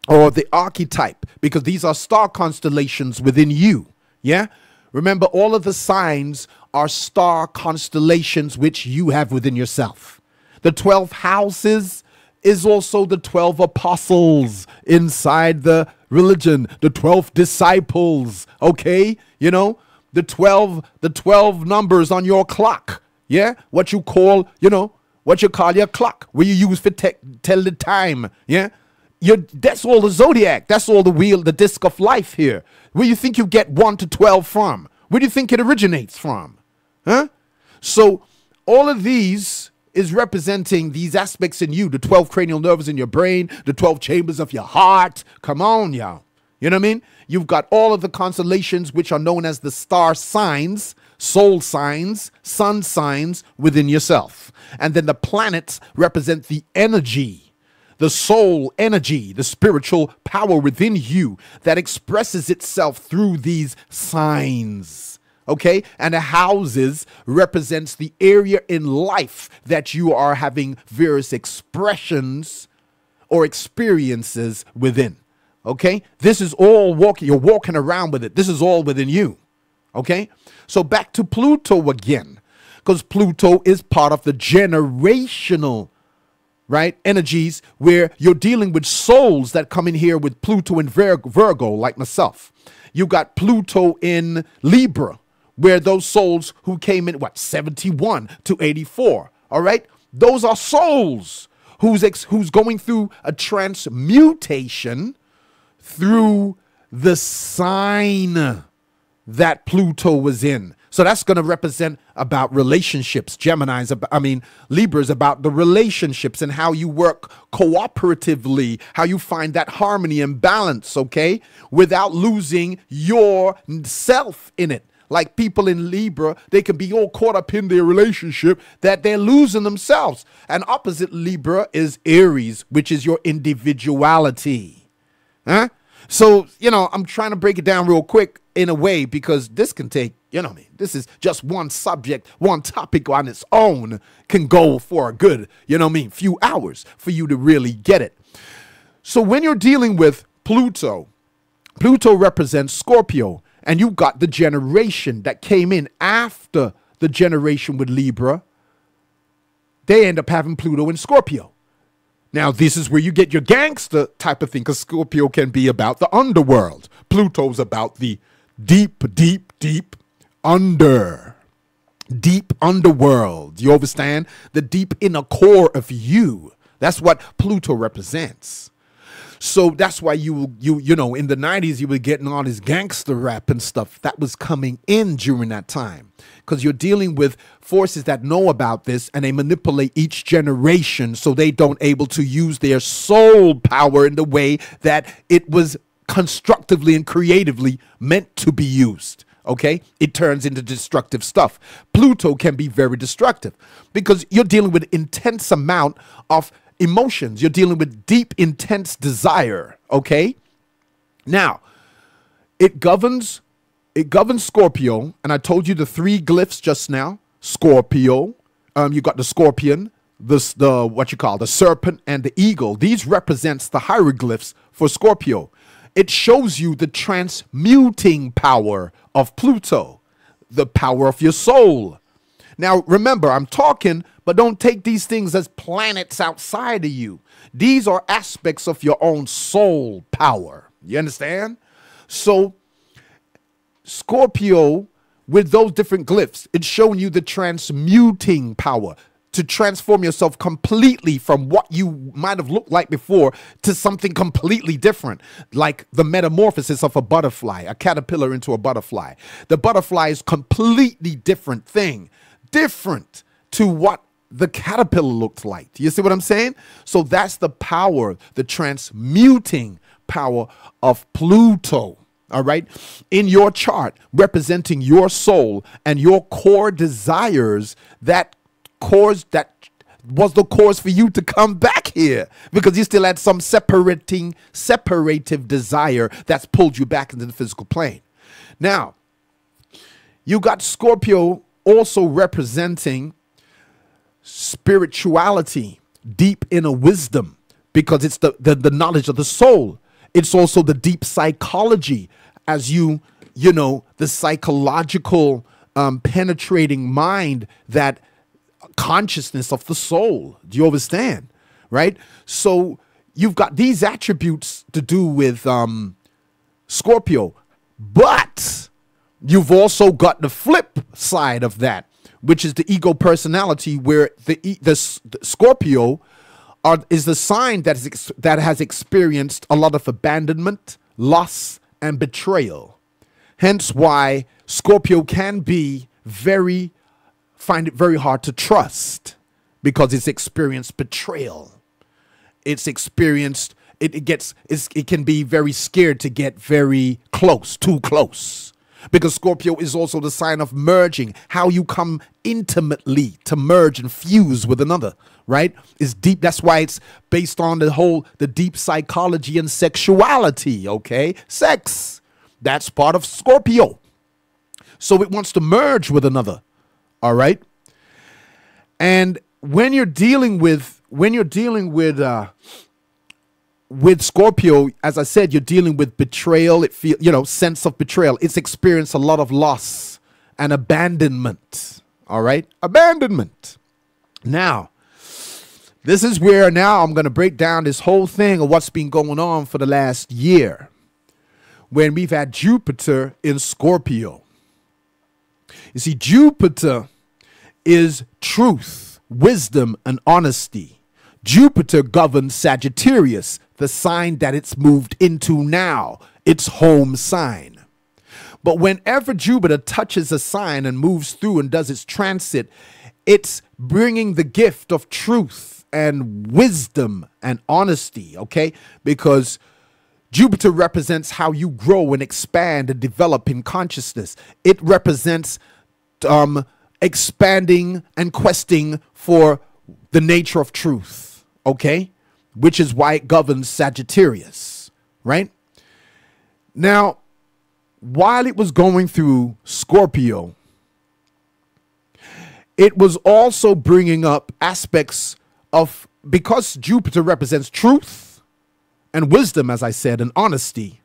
or the archetype, because these are star constellations within you. Yeah? Remember, all of the signs are star constellations which you have within yourself. The 12 houses is also the 12 apostles inside the religion, the 12 disciples, okay? You know, the 12 numbers on your clock. Yeah, what you call, what you call your clock, where you use for tell the time. Yeah, that's all the zodiac. That's all the wheel, the disc of life here. Where you think you get 1 to 12 from? Where do you think it originates from? Huh? So all of these is representing these aspects in you, the 12 cranial nerves in your brain, the 12 chambers of your heart. Come on, y'all. You know what I mean? You've got all of the constellations, which are known as the star signs, soul signs, sun signs within yourself. And then the planets represent the energy, the soul energy, the spiritual power within you that expresses itself through these signs. Okay? And the houses represents the area in life that you are having various expressions or experiences within. Okay? This is all you're walking around with it. This is all within you. Okay? So back to Pluto again, because Pluto is part of the generational, right, energies, where you're dealing with souls that come in here with Pluto in Virgo, like myself. You got Pluto in Libra, where those souls who came in, 71 to 84, all right? Those are souls who's going through a transmutation through the sign that Pluto was in. So that's going to represent about relationships. Libra is about the relationships and how you work cooperatively, how you find that harmony and balance, okay, without losing yourself in it. Like people in Libra, they can be all caught up in their relationship that they're losing themselves. And opposite Libra is Aries, which is your individuality. Huh? So, I'm trying to break it down real quick in a way, because this can take, this is just one subject, one topic on its own can go for a good, few hours for you to really get it. So when you're dealing with Pluto, Pluto represents Scorpio, and you got the generation that came in after the generation with Libra. They end up having Pluto in Scorpio. Now, this is where you get your gangster type of thing, because Scorpio can be about the underworld. Pluto's about the deep underworld. You understand? The deep inner core of you. That's what Pluto represents. So that's why you in the 90s, you were getting all this gangster rap and stuff that was coming in during that time, because you're dealing with forces that know about this, and they manipulate each generation so they don't able to use their soul power in the way that it was constructively and creatively meant to be used. Okay, it turns into destructive stuff. Pluto can be very destructive because you're dealing with intense amount of emotions. You're dealing with deep, intense desire. Okay, now it governs Scorpio, and I told you the 3 glyphs just now. Scorpio, you got the scorpion, the serpent, and the eagle. These represents the hieroglyphs for Scorpio. It shows you the transmuting power of Pluto, the power of your soul. Now, remember, I'm talking, but don't take these things as planets outside of you. These are aspects of your own soul power. You understand? So, Scorpio, with those different glyphs, it's showing you the transmuting power to transform yourself completely from what you might have looked like before to something completely different, like the metamorphosis of a butterfly, a caterpillar into a butterfly. The butterfly is completely different thing, different to what the caterpillar looked like. Do you see what I'm saying? So that's the power, the transmuting power of Pluto. All right, in your chart, representing your soul and your core desires, that was the cause for you to come back here, because you still had some separative desire that's pulled you back into the physical plane. Now, you got Scorpio also representing spirituality, deep inner wisdom, because it's the knowledge of the soul. It's also the deep psychology, as the psychological penetrating mind, that consciousness of the soul. Do you understand? Right? So you've got these attributes to do with Scorpio. But You've also got the flip side of that, which is the ego personality, where the Scorpio is the sign that has experienced a lot of abandonment, loss, and betrayal. Hence why Scorpio can find it very hard to trust, because it's experienced betrayal. It's experienced, it can be very scared to get very close, too close. Because Scorpio is also the sign of merging, how you come intimately to merge and fuse with another, right? It's deep. That's why it's based on the deep psychology and sexuality, okay? Sex, that's part of Scorpio. So it wants to merge with another, all right? And when you're dealing with Scorpio, as I said, you're dealing with betrayal. Sense of betrayal. It's experienced a lot of loss and abandonment. All right, abandonment. Now, this is where now I'm going to break down this whole thing of what's been going on for the last year, when we've had Jupiter in Scorpio. You see, Jupiter is truth, wisdom, and honesty. Jupiter governs Sagittarius, the sign that it's moved into now, its home sign. But whenever Jupiter touches a sign and moves through and does its transit, it's bringing the gift of truth and wisdom and honesty, okay? Because Jupiter represents how you grow and expand and develop in consciousness. It represents expanding and questing for the nature of truth, okay? Which is why it governs Sagittarius, right? Now, while it was going through Scorpio, it was also bringing up aspects of, because Jupiter represents truth and wisdom, as I said, and honesty,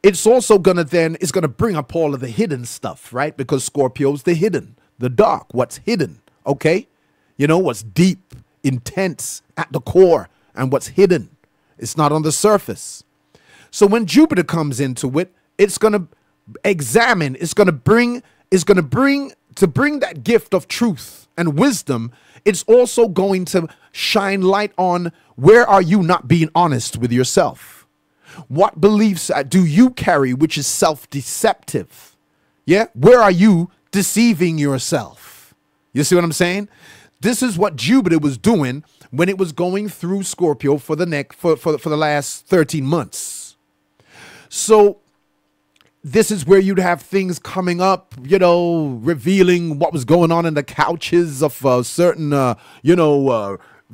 it's also gonna bring up all of the hidden stuff, right? Because Scorpio's the hidden, the dark, what's hidden, okay? You know, what's deep, intense at the core, and what's hidden. It's not on the surface. So when Jupiter comes into it, it's gonna examine, to bring that gift of truth and wisdom. It's also going to shine light on, where are you not being honest with yourself? What beliefs do you carry which is self-deceptive? Yeah, where are you deceiving yourself? You see what I'm saying? This is what Jupiter was doing when it was going through Scorpio for the last 13 months. So this is where you'd have things coming up, revealing what was going on in the couches of certain,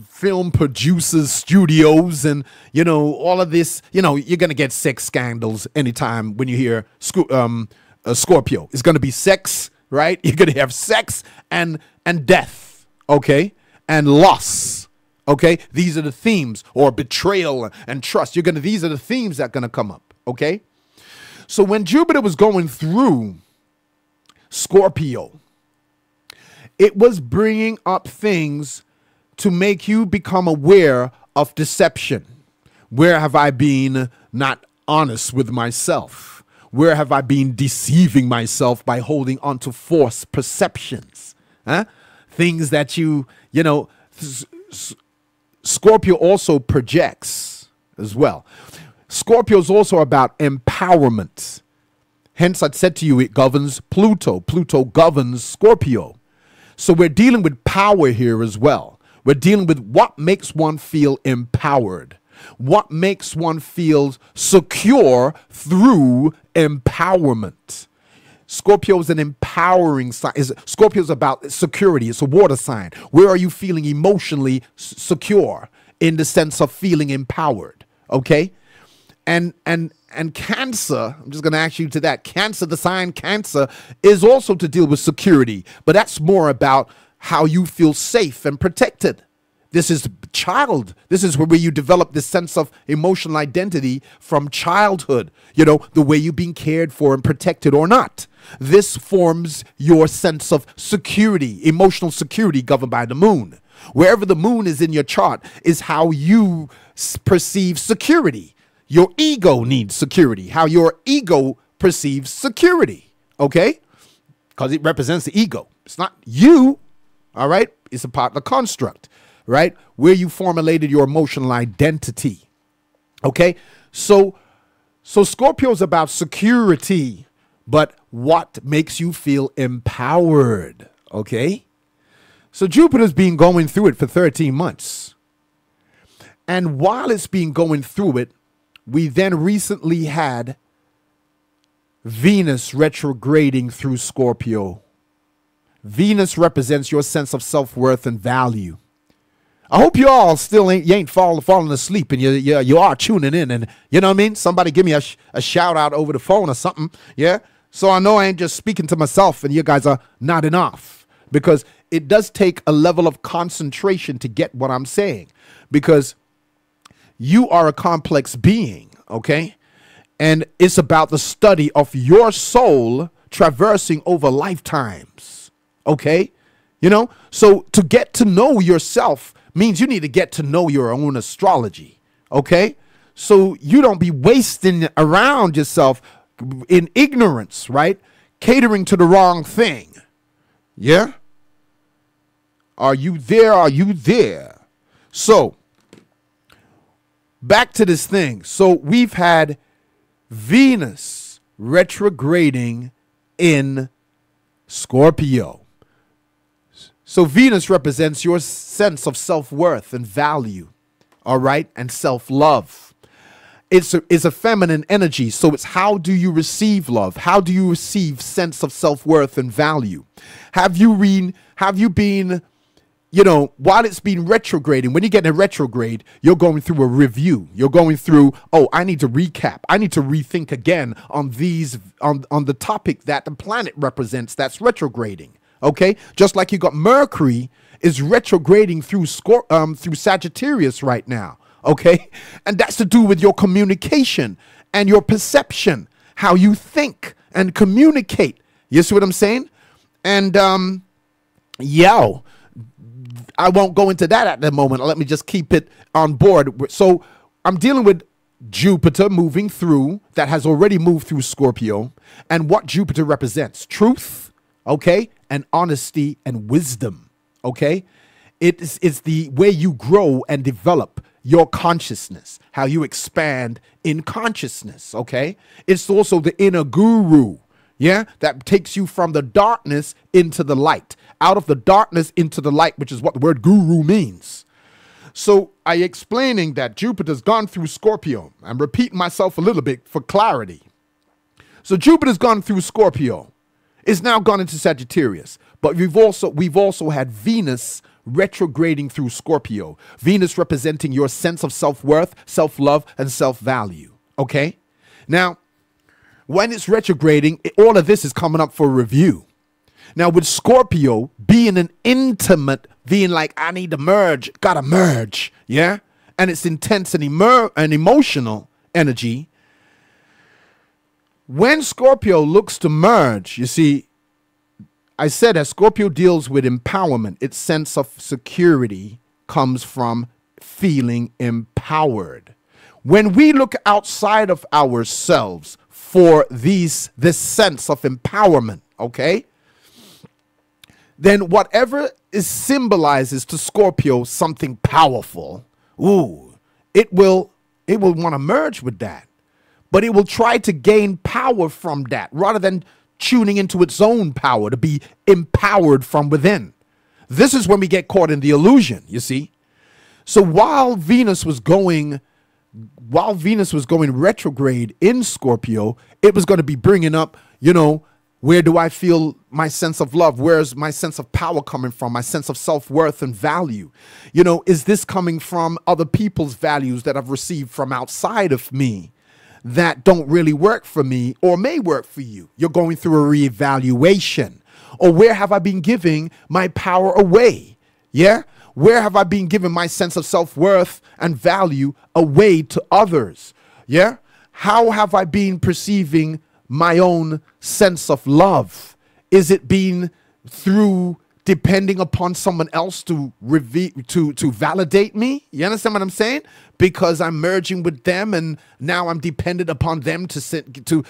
film producers, studios, and, all of this. You're going to get sex scandals anytime when you hear Scorpio. It's going to be sex, right? You're going to have sex and death, okay? And loss, okay? These are the themes, or betrayal and trust. These are the themes that are going to come up, okay? So when Jupiter was going through Scorpio, it was bringing up things to make you become aware of deception. Where have I been not honest with myself? Where have I been deceiving myself by holding on to false perceptions? Things that Scorpio also projects as well. Scorpio is also about empowerment. Hence, I said to you, it governs Pluto. Pluto governs Scorpio. So we're dealing with power here as well. We're dealing with what makes one feel empowered, what makes one feel secure through empowerment. Scorpio is an empowering sign. Scorpio is about security. It's a water sign. Where are you feeling emotionally secure, in the sense of feeling empowered? Okay, and Cancer, I'm just going to ask you to that. Cancer, the sign Cancer, is also to deal with security, but that's more about how you feel safe and protected. This is This is where you develop this sense of emotional identity from childhood. The way you're being cared for and protected or not. This forms your sense of security, emotional security, governed by the moon. Wherever the moon is in your chart is how you perceive security. Your ego needs security. How your ego perceives security. okay? Because it represents the ego. It's not you, all right? It's a part of the construct, right? Where you formulated your emotional identity, okay? So Scorpio is about security, but what makes you feel empowered, okay? So Jupiter's been going through it for 13 months. And while it's been going through it, we then recently had Venus retrograding through Scorpio. Venus represents your sense of self-worth and value. I hope you all still ain't falling asleep and you are tuning in, and you know what I mean? Somebody give me a shout out over the phone or something, yeah? So I know I ain't just speaking to myself and you guys are nodding off, because it does take a level of concentration to get what I'm saying, because you are a complex being, okay? And it's about the study of your soul traversing over lifetimes, okay? You know, so to get to know yourself means you need to get to know your own astrology, okay? So you don't be wasting around yourself in ignorance, right? Catering to the wrong thing, yeah? Are you there? Are you there? So back to this thing. So we've had Venus retrograding in Scorpio. So Venus represents your sense of self-worth and value, all right, and self-love. It's a feminine energy, so it's how do you receive love? How do you receive sense of self-worth and value? Have you been, you know, while it's been retrograding, when you get in a retrograde, you're going through a review. You're going through, oh, I need to recap. I need to rethink again on on the topic that the planet represents that's retrograding. Okay, just like you got Mercury is retrograding through Sagittarius right now. Okay, and that's to do with your communication and your perception, how you think and communicate. You see what I'm saying? And yeah, I won't go into that at the moment. Let me just keep it on board. So I'm dealing with Jupiter moving through, that has already moved through Scorpio, and what Jupiter represents: truth, okay, and honesty and wisdom, okay? It's the way you grow and develop your consciousness, how you expand in consciousness, okay? It's also the inner guru, yeah, that takes you from the darkness into the light, out of the darkness into the light, which is what the word guru means. So I explaining that Jupiter's gone through Scorpio. I'm repeating myself a little bit for clarity. So Jupiter's gone through Scorpio. It's now gone into Sagittarius. But we've also had Venus retrograding through Scorpio. Venus representing your sense of self-worth, self-love, and self-value. Okay? Now, when it's retrograding, all of this is coming up for review. Now, with Scorpio being an intimate, being like, I need to merge, gotta merge, yeah? And it's intense and emotional energy. When Scorpio looks to merge, you see, I said that Scorpio deals with empowerment. Its sense of security comes from feeling empowered. When we look outside of ourselves for this sense of empowerment, okay, then whatever is symbolizes to Scorpio something powerful, ooh, it will want to merge with that. But it will try to gain power from that rather than tuning into its own power to be empowered from within. This is when we get caught in the illusion, you see. So while Venus was going retrograde in Scorpio, it was going to be bringing up, you know, where do I feel my sense of love? Where's my sense of power coming from? My sense of self-worth and value? You know, is this coming from other people's values that I've received from outside of me that don't really work for me or may work for you? You're going through a reevaluation. Or where have I been giving my power away? Yeah? Where have I been giving my sense of self-worth and value away to others? Yeah? How have I been perceiving my own sense of love? Is it being through depending upon someone else to validate me? You understand what I'm saying? Because I'm merging with them and now I'm dependent upon them to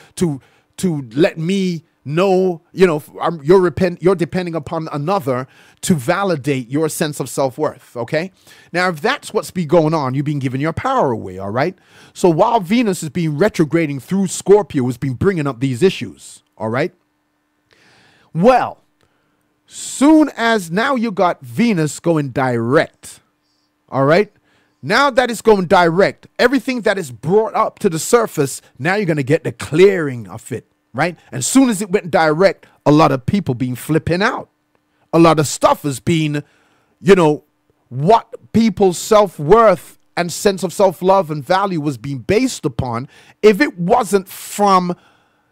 let me no, you're depending upon another to validate your sense of self-worth, okay? Now, if that's what's been going on, you've been giving your power away, all right? So while Venus is being retrograding through Scorpio, it's been bringing up these issues, all right? Well, soon as now you got Venus going direct, all right? Now that it's going direct, everything that is brought up to the surface, now you're going to get the clearing of it, right? And as soon as it went direct, a lot of people been flipping out. A lot of stuff has been, what people's self-worth and sense of self-love and value was being based upon. If it wasn't from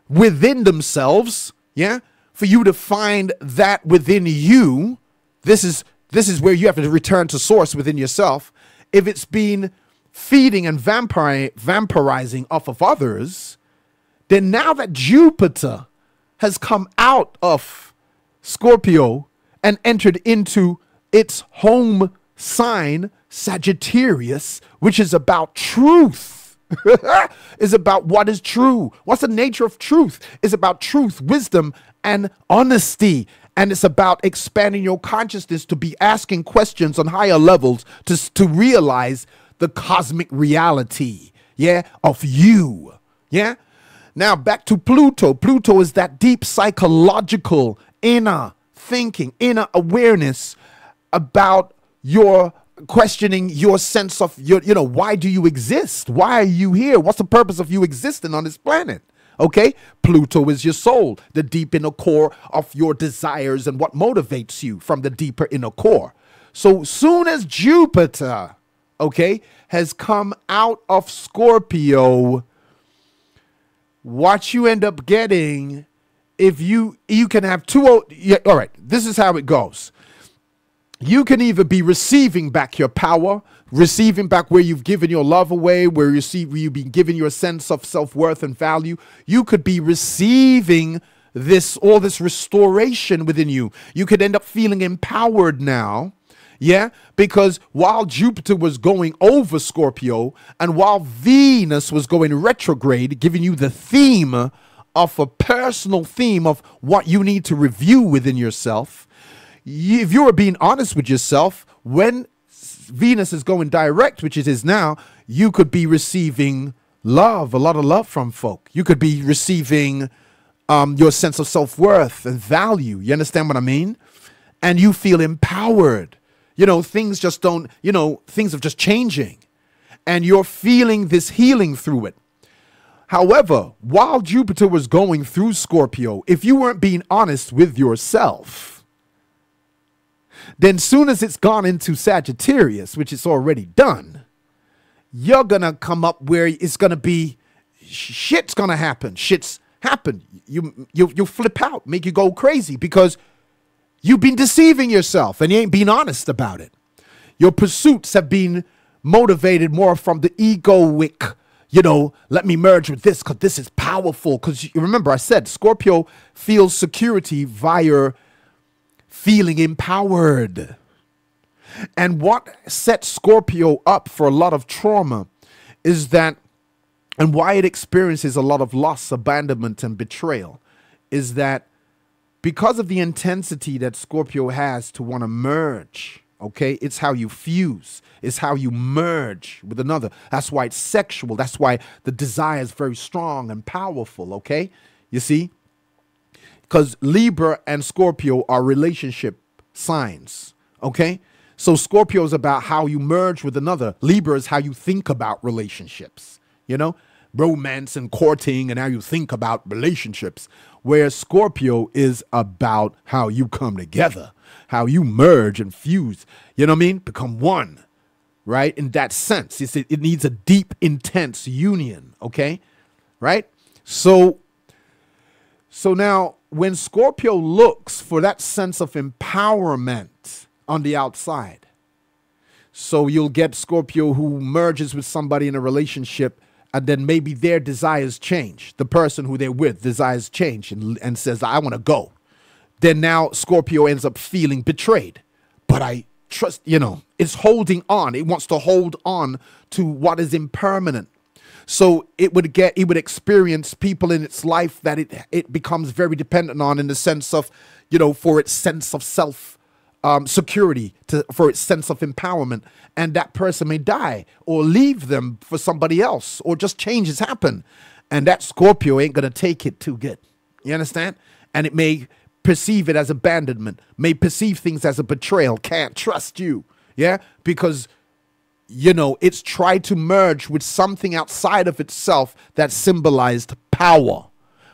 within themselves, yeah, for you to find that within you, this is where you have to return to source within yourself. If it's been feeding and vampirizing off of others, then now that Jupiter has come out of Scorpio and entered into its home sign, Sagittarius, which is about truth, is about what is true. What's the nature of truth? It's about truth, wisdom, and honesty. And it's about expanding your consciousness to be asking questions on higher levels to realize the cosmic reality, yeah, of you, yeah? Now back to Pluto. Pluto is that deep psychological inner thinking, inner awareness about your questioning your sense of why do you exist? Why are you here? What's the purpose of you existing on this planet? Okay, Pluto is your soul, the deep inner core of your desires and what motivates you from the deeper inner core. So soon as Jupiter, okay, has come out of Scorpio, what you end up getting, if you can have all right, this is how it goes. You can either be receiving back your power, receiving back where you've given your love away, where you've been given your sense of self-worth and value. You could be receiving all this restoration within you. You could end up feeling empowered now, yeah? Because while Jupiter was going over Scorpio and while Venus was going retrograde, giving you the theme of a personal theme of what you need to review within yourself, if you are being honest with yourself, when Venus is going direct, which it is now, you could be receiving love, a lot of love from folk. You could be receiving your sense of self-worth and value. You understand what I mean? And you feel empowered. Things just don't, things are just changing. And you're feeling this healing through it. However, while Jupiter was going through Scorpio, if you weren't being honest with yourself, then soon as it's gone into Sagittarius, which it's already done, you're going to come up where it's going to be, shit's going to happen. Shit's happen. You flip out, make you go crazy because you've been deceiving yourself and you ain't being honest about it. Your pursuits have been motivated more from the egoic, let me merge with this because this is powerful. Because you remember I said Scorpio feels security via feeling empowered. And what sets Scorpio up for a lot of trauma is that, and why it experiences a lot of loss, abandonment, and betrayal, is that because of the intensity that Scorpio has to want to merge, okay? It's how you fuse. It's how you merge with another. That's why it's sexual. That's why the desire is very strong and powerful, okay? You see? Because Libra and Scorpio are relationship signs, okay? So Scorpio is about how you merge with another. Libra is how you think about relationships, romance and courting and how you think about relationships. Whereas Scorpio is about how you come together, how you merge and fuse, become one, right? In that sense, it needs a deep, intense union, okay? Right? So now, when Scorpio looks for that sense of empowerment on the outside, so you'll get Scorpio who merges with somebody in a relationship and then maybe their desires change. The person who they're with, desires change and says, I want to go. Then now Scorpio ends up feeling betrayed. But I trust, it's holding on. It wants to hold on to what is impermanent. So it would experience people in its life that it becomes very dependent on, in the sense of, for its sense of self security, for its sense of empowerment. And that person may die or leave them for somebody else, or just changes happen. And that Scorpio ain't going to take it too good. You understand? And it may perceive it as abandonment, may perceive things as a betrayal, can't trust you. Yeah? Because, it's tried to merge with something outside of itself that symbolized power,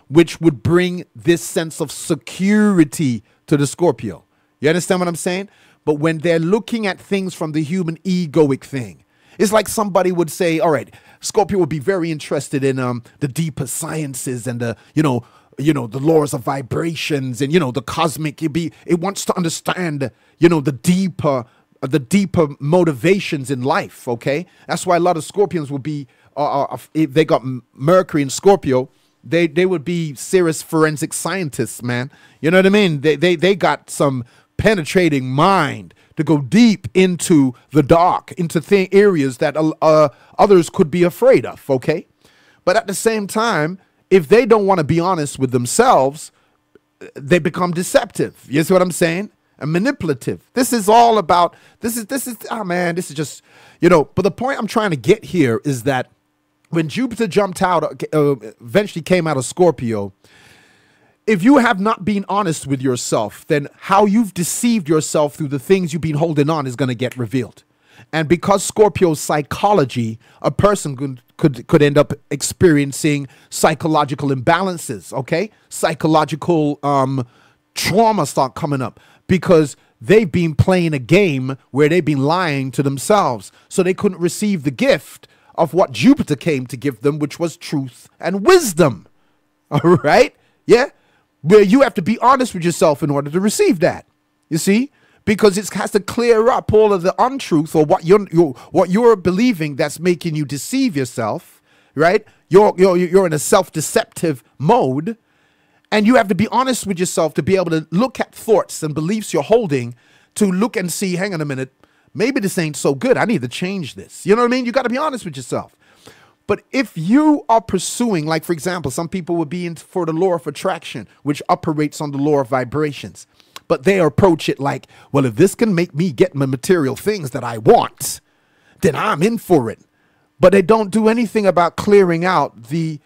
which would bring this sense of security to the Scorpio. You understand what I'm saying? But when they're looking at things from the human egoic thing, it's like somebody would say, all right, Scorpio would be very interested in the deeper sciences and the the laws of vibrations and the cosmic. It wants to understand the deeper motivations in life. Okay, that's why a lot of Scorpions will be if they got Mercury in Scorpio, they would be serious forensic scientists, man. You know what I mean? They got some penetrating mind to go deep into the dark, into areas that others could be afraid of, okay? But at the same time, if they don't want to be honest with themselves, they become deceptive. You see what I'm saying? And manipulative. This is all about, this is just, but the point I'm trying to get here is that when Jupiter jumped out, eventually came out of Scorpio, if you have not been honest with yourself, then how you've deceived yourself through the things you've been holding on is going to get revealed. And because Scorpio's psychology, a person could end up experiencing psychological imbalances, okay? Psychological trauma start coming up because they've been playing a game where they've been lying to themselves. So they couldn't receive the gift of what Jupiter came to give them, which was truth and wisdom. All right? Yeah? Where you have to be honest with yourself in order to receive that. You see? Because it has to clear up all of the untruth or what you're believing that's making you deceive yourself, right? You're in a self-deceptive mode, and you have to be honest with yourself to be able to look at thoughts and beliefs you're holding, to look and see, hang on a minute, maybe this ain't so good. I need to change this. You know what I mean? You got to be honest with yourself. But if you are pursuing, like, for example, some people would be in for the law of attraction, which operates on the law of vibrations. But they approach it like, well, if this can make me get my material things that I want, then I'm in for it. But they don't do anything about clearing out the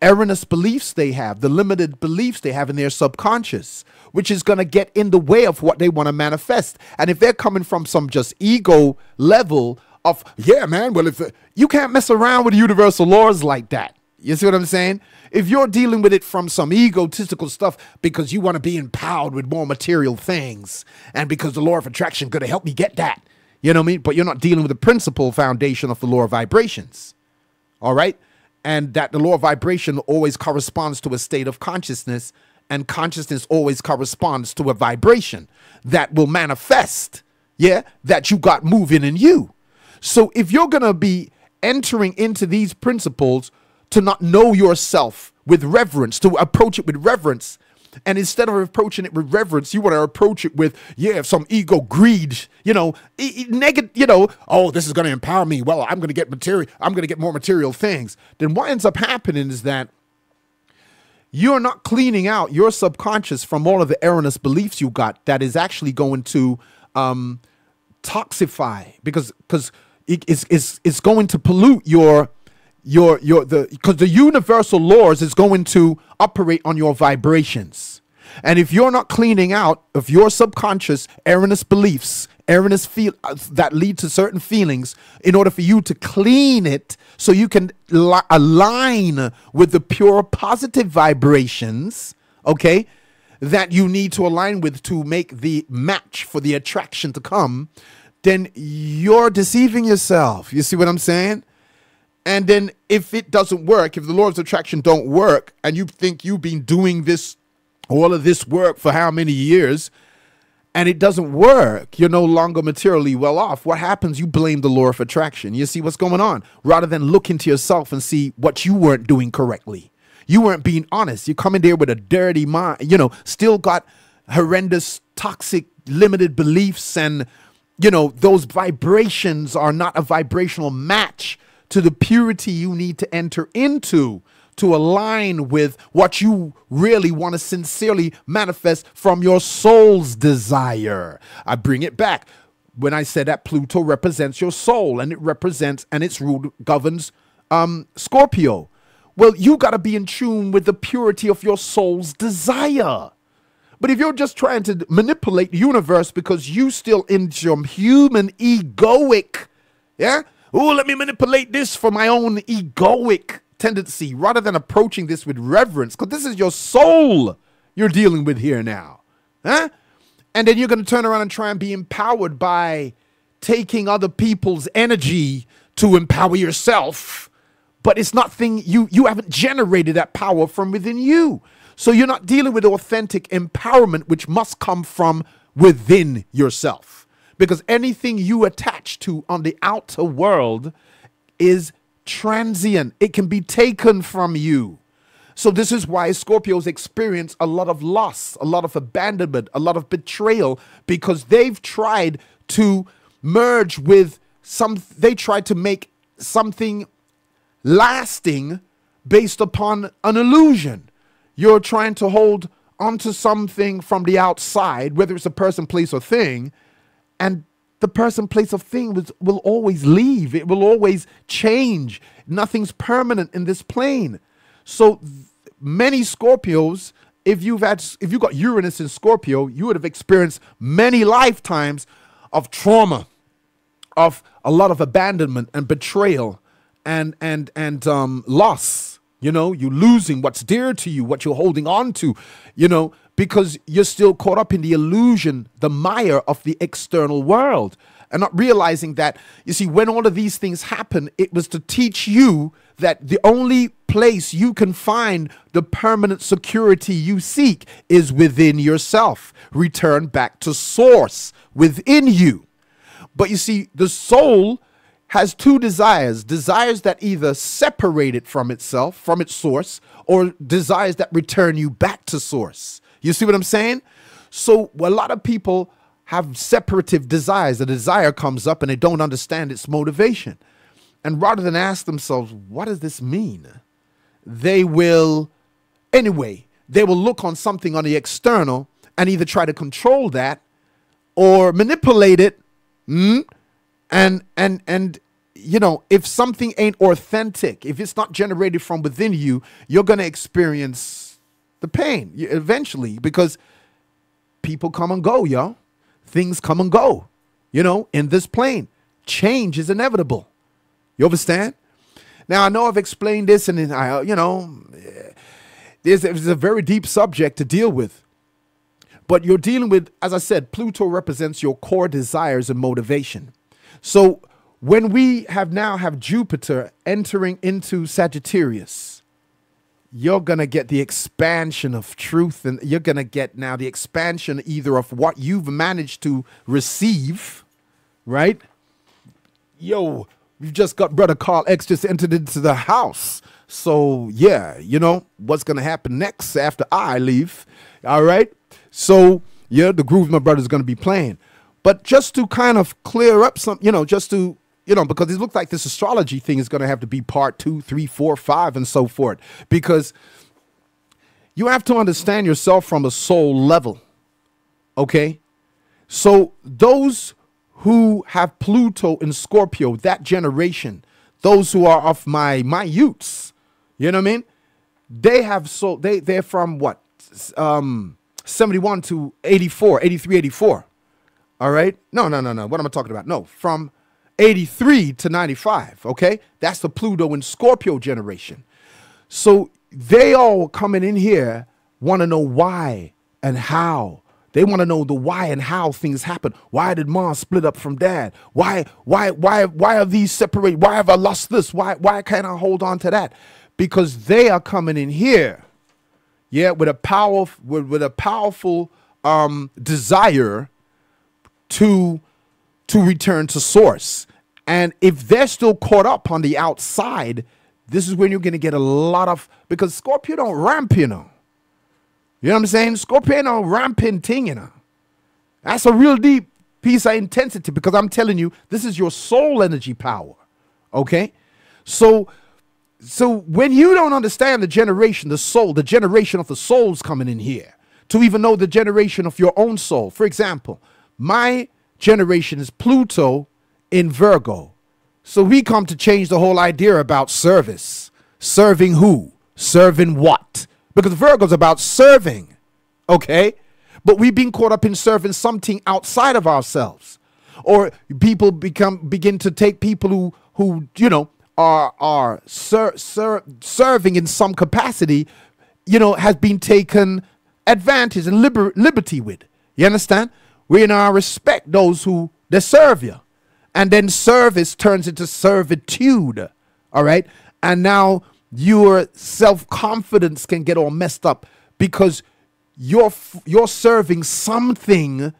erroneous beliefs they have, the limited beliefs they have in their subconscious, which is going to get in the way of what they want to manifest. And if they're coming from some just ego level of, yeah, man, well, if you can't mess around with universal laws like that. You see what I'm saying? If you're dealing with it from some egotistical stuff because you want to be empowered with more material things and because the law of attraction going to help me get that, you know what I mean? But you're not dealing with the principal foundation of the law of vibrations. All right? And that the law of vibration always corresponds to a state of consciousness, and consciousness always corresponds to a vibration that will manifest, yeah, that you got moving in you. So if you're going to be entering into these principles to not know yourself with reverence, to approach it with reverence, and instead of approaching it with reverence, you want to approach it with, yeah, some ego greed, negative, oh, this is going to empower me. Well, I'm going to get material. I'm going to get more material things. Then what ends up happening is that you're not cleaning out your subconscious from all of the erroneous beliefs you got that is actually going to toxify because it's going to pollute because the universal laws is going to operate on your vibrations. And if you're not cleaning out of your subconscious erroneous beliefs, erroneous that lead to certain feelings, in order for you to clean it so you can align with the pure positive vibrations, okay, that you need to align with to make the match for the attraction to come, then you're deceiving yourself. You see what I'm saying? And then if it doesn't work, if the law of attraction don't work, and you think you've been doing all of this work for how many years, and it doesn't work, you're no longer materially well off. What happens? You blame the law of attraction. You see what's going on, rather than look into yourself and see what you weren't doing correctly. You weren't being honest. You come in there with a dirty mind, still got horrendous, toxic, limited beliefs, and those vibrations are not a vibrational match to the purity you need to enter into to align with what you really want to sincerely manifest from your soul's desire. I bring it back. When I said that Pluto represents your soul, and it represents, and its rule governs Scorpio. Well, you got to be in tune with the purity of your soul's desire. But if you're just trying to manipulate the universe because you still in your human egoic, yeah? Oh, let me manipulate this for my own egoic tendency rather than approaching this with reverence, because this is your soul you're dealing with here now. Huh? And then you're going to turn around and try and be empowered by taking other people's energy to empower yourself. But it's not you haven't generated that power from within you. So you're not dealing with authentic empowerment, which must come from within yourself. Because anything you attach to on the outer world is transient. It can be taken from you. So this is why Scorpios experience a lot of loss, a lot of abandonment, a lot of betrayal, because they've tried to merge with they tried to make something lasting based upon an illusion. You're trying to hold onto something from the outside, whether it's a person, place, or thing, and the person, place, or thing will always leave. It will always change. Nothing's permanent in this plane. So many Scorpios, if you got Uranus in Scorpio, you would have experienced many lifetimes of trauma, of a lot of abandonment and betrayal and loss. You know, you losing what's dear to you, what you're holding on to, you know, because you're still caught up in the illusion, the mire of the external world, and not realizing that, you see, when all of these things happen, it was to teach you that the only place you can find the permanent security you seek is within yourself. Return back to source within you. But you see, the soul has two desires that either separate it from itself, from its source, or desires that return you back to source. You see what I'm saying? So a lot of people have separative desires. The desire comes up and they don't understand its motivation. And rather than ask themselves, what does this mean? They will look on something on the external and either try to control that or manipulate it. And you know, if something ain't authentic, if it's not generated from within you, you're going to experience the pain eventually, because people come and go, yo. Things come and go, you know, in this plane. Change is inevitable. You understand? Now, I know I've explained this, and you know, there's a very deep subject to deal with. But you're dealing with, as I said, Pluto represents your core desires and motivation. So when we now have Jupiter entering into Sagittarius, you're going to get the expansion of truth, and you're going to get now the expansion either of what you've managed to receive, right? Yo, we've just got Brother Carl X just entered into the house. So, yeah, you know, what's going to happen next after I leave, all right? So, yeah, the groove my brother's going to be playing. But just to kind of clear up some, you know, just to, you know, because it looks like this astrology thing is going to have to be part 2, 3, 4, 5, and so forth. Because you have to understand yourself from a soul level, okay? So those who have Pluto in Scorpio, that generation, those who are of my youths, you know what I mean? They have they're from what? 71 to 84, 83, 84. All right? No. What am I talking about? No, from 83 to 95, okay? That's the Pluto and Scorpio generation. So they all coming in here want to know why and how. They want to know the why and how things happen. Why did mom split up from dad? Why are these separated? Why have I lost this? Why can't I hold on to that? Because they are coming in here, yeah, with a powerful desire to return to source. And if they're still caught up on the outside, this is when you're going to get a lot of, because Scorpio don't ramp, you know. You know what I'm saying? Scorpio don't ramping thing, you know. That's a real deep piece of intensity, because I'm telling you, this is your soul energy power, okay? So when you don't understand the generation, the soul, the generation of the souls coming in here, to even know the generation of your own soul. For example, my generation is Pluto in Virgo. So we come to change the whole idea about service. Serving who? Serving what? Because Virgo's about serving, okay? But we've been caught up in serving something outside of ourselves. Or people begin to take people who you know, are serving in some capacity, you know, has been taken advantage and liberty with. You understand? We now respect those who they serve you. And then service turns into servitude. All right? And now your self-confidence can get all messed up because you're serving something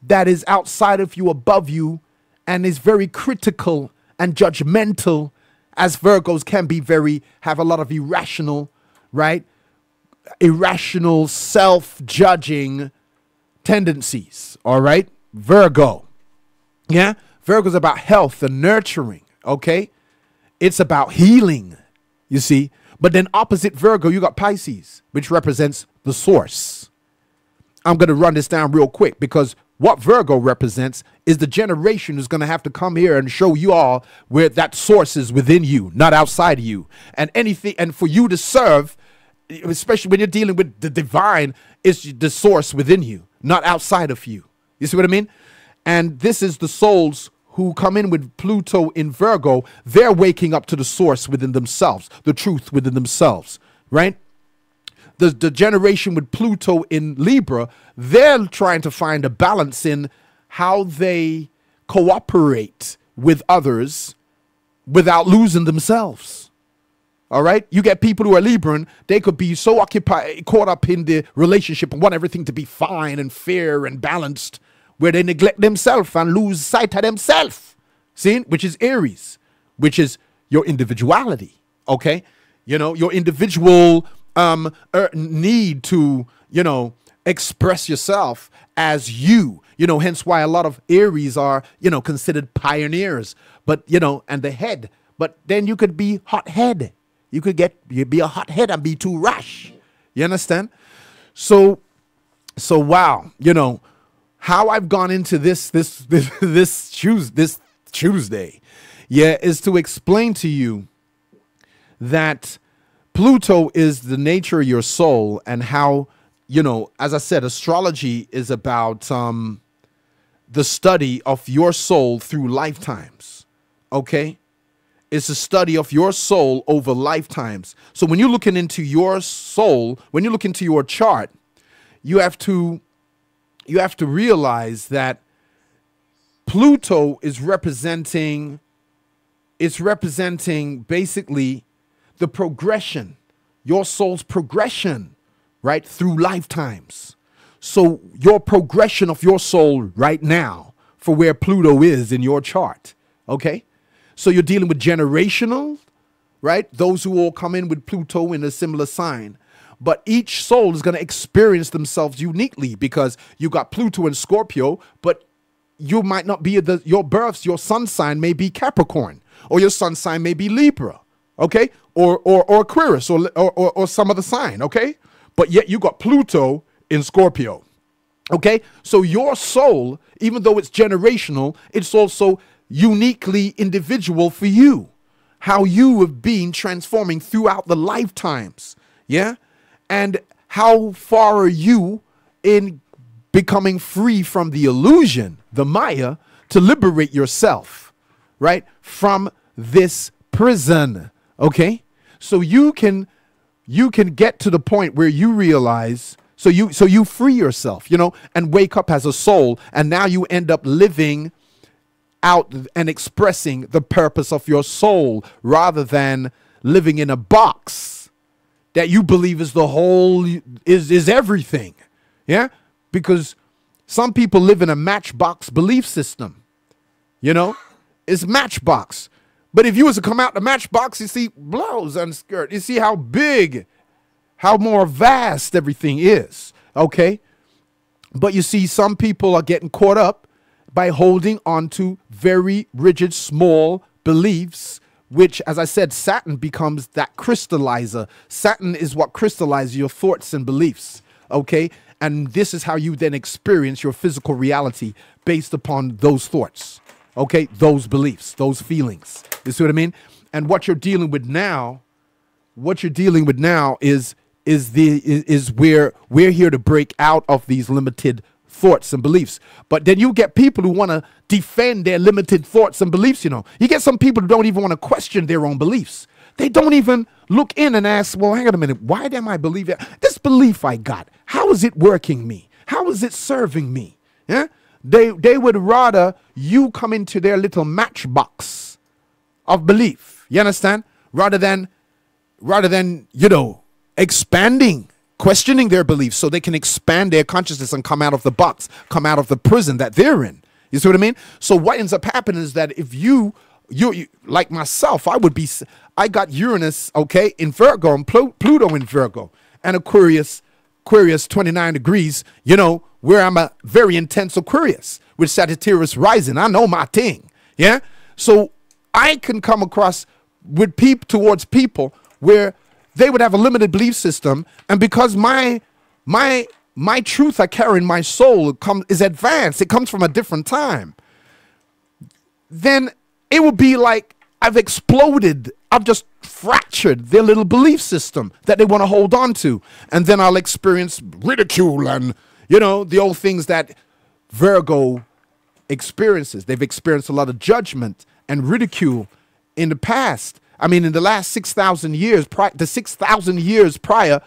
that is outside of you, above you, and is very critical and judgmental, as Virgos can be have a lot of irrational, right? Irrational self-judging tendencies, all right? Virgo, yeah? Virgo's about health and nurturing, okay? It's about healing, you see? But then opposite Virgo, you got Pisces, which represents the source. I'm going to run this down real quick because what Virgo represents is the generation who's going to have to come here and show you all where that source is within you, not outside of you. And anything, and for you to serve, especially when you're dealing with the divine, is the source within you, not outside of you. You see what I mean? And this is the souls who come in with Pluto in Virgo. They're waking up to the source within themselves, the truth within themselves, right? The generation with Pluto in Libra, they're trying to find a balance in how they cooperate with others without losing themselves. All right? You get people who are Libran, they could be so caught up in the relationship and want everything to be fine and fair and balanced, where they neglect themselves and lose sight of themselves. See? Which is Aries, which is your individuality. Okay? You know, your individual need to, you know, express yourself as you know, hence why a lot of Aries are, you know, considered pioneers, but, you know, and the head, but then you could be hot-head. You could be a hot-head and be too rash. You understand? So wow, you know, how I've gone into this Tuesday, yeah, is to explain to you that Pluto is the nature of your soul, and how, you know, as I said, astrology is about the study of your soul through lifetimes, okay? It's a study of your soul over lifetimes. So when you're looking into your soul, when you look into your chart, you have to realize that Pluto is representing basically the progression, your soul's progression, right, through lifetimes. So your progression of your soul right now for where Pluto is in your chart, okay? So you're dealing with generational, right? Those who all come in with Pluto in a similar sign. But each soul is going to experience themselves uniquely because you got Pluto in Scorpio, but you might not be your births, your sun sign may be Capricorn, or your sun sign may be Libra, okay? Or Aquarius, or some other sign, okay? But yet you got Pluto in Scorpio, okay? So your soul, even though it's generational, it's also uniquely individual for you. How you have been transforming throughout the lifetimes, yeah? And how far are you in becoming free from the illusion, the Maya, to liberate yourself, right? From this prison, okay? So you can get to the point where you realize, so you free yourself, you know, and wake up as a soul, and now you end up living out and expressing the purpose of your soul rather than living in a box that you believe is the whole, is everything, yeah? Because some people live in a matchbox belief system, you know? It's matchbox. But if you was to come out the matchbox, you see blouse and skirt. You see how big, how more vast everything is, okay? But you see, some people are getting caught up by holding on to very rigid, small beliefs which, as I said, Saturn becomes that crystallizer. Saturn is what crystallizes your thoughts and beliefs, okay? And this is how you then experience your physical reality based upon those thoughts, okay? Those beliefs, those feelings. You see what I mean? And what you're dealing with now, is where we're here to break out of these limited thoughts and beliefs. But then you get people who want to defend their limited thoughts and beliefs, you know. You get some people who don't even want to question their own beliefs. They don't even look in and ask, well, hang on a minute, why am I believing this belief I got? How is it working me? How is it serving me? Yeah? They would rather you come into their little matchbox of belief. You understand? Rather than, you know, expanding, questioning their beliefs so they can expand their consciousness and come out of the box, come out of the prison that they're in. You see what I mean? So what ends up happening is that if you like myself, I got Uranus, okay, in Virgo, and Pluto in Virgo, and Aquarius 29 degrees, you know, where I'm a very intense Aquarius with Sagittarius rising. I know my thing. Yeah. So I can come across with towards people where they would have a limited belief system, and because my truth I carry in my soul is advanced, it comes from a different time, then it would be like I've exploded, I've just fractured their little belief system that they want to hold on to, and then I'll experience ridicule and, you know, the old things that Virgo experiences. They've experienced a lot of judgment and ridicule in the past. I mean, in the last 6,000 years, the 6,000 years prior,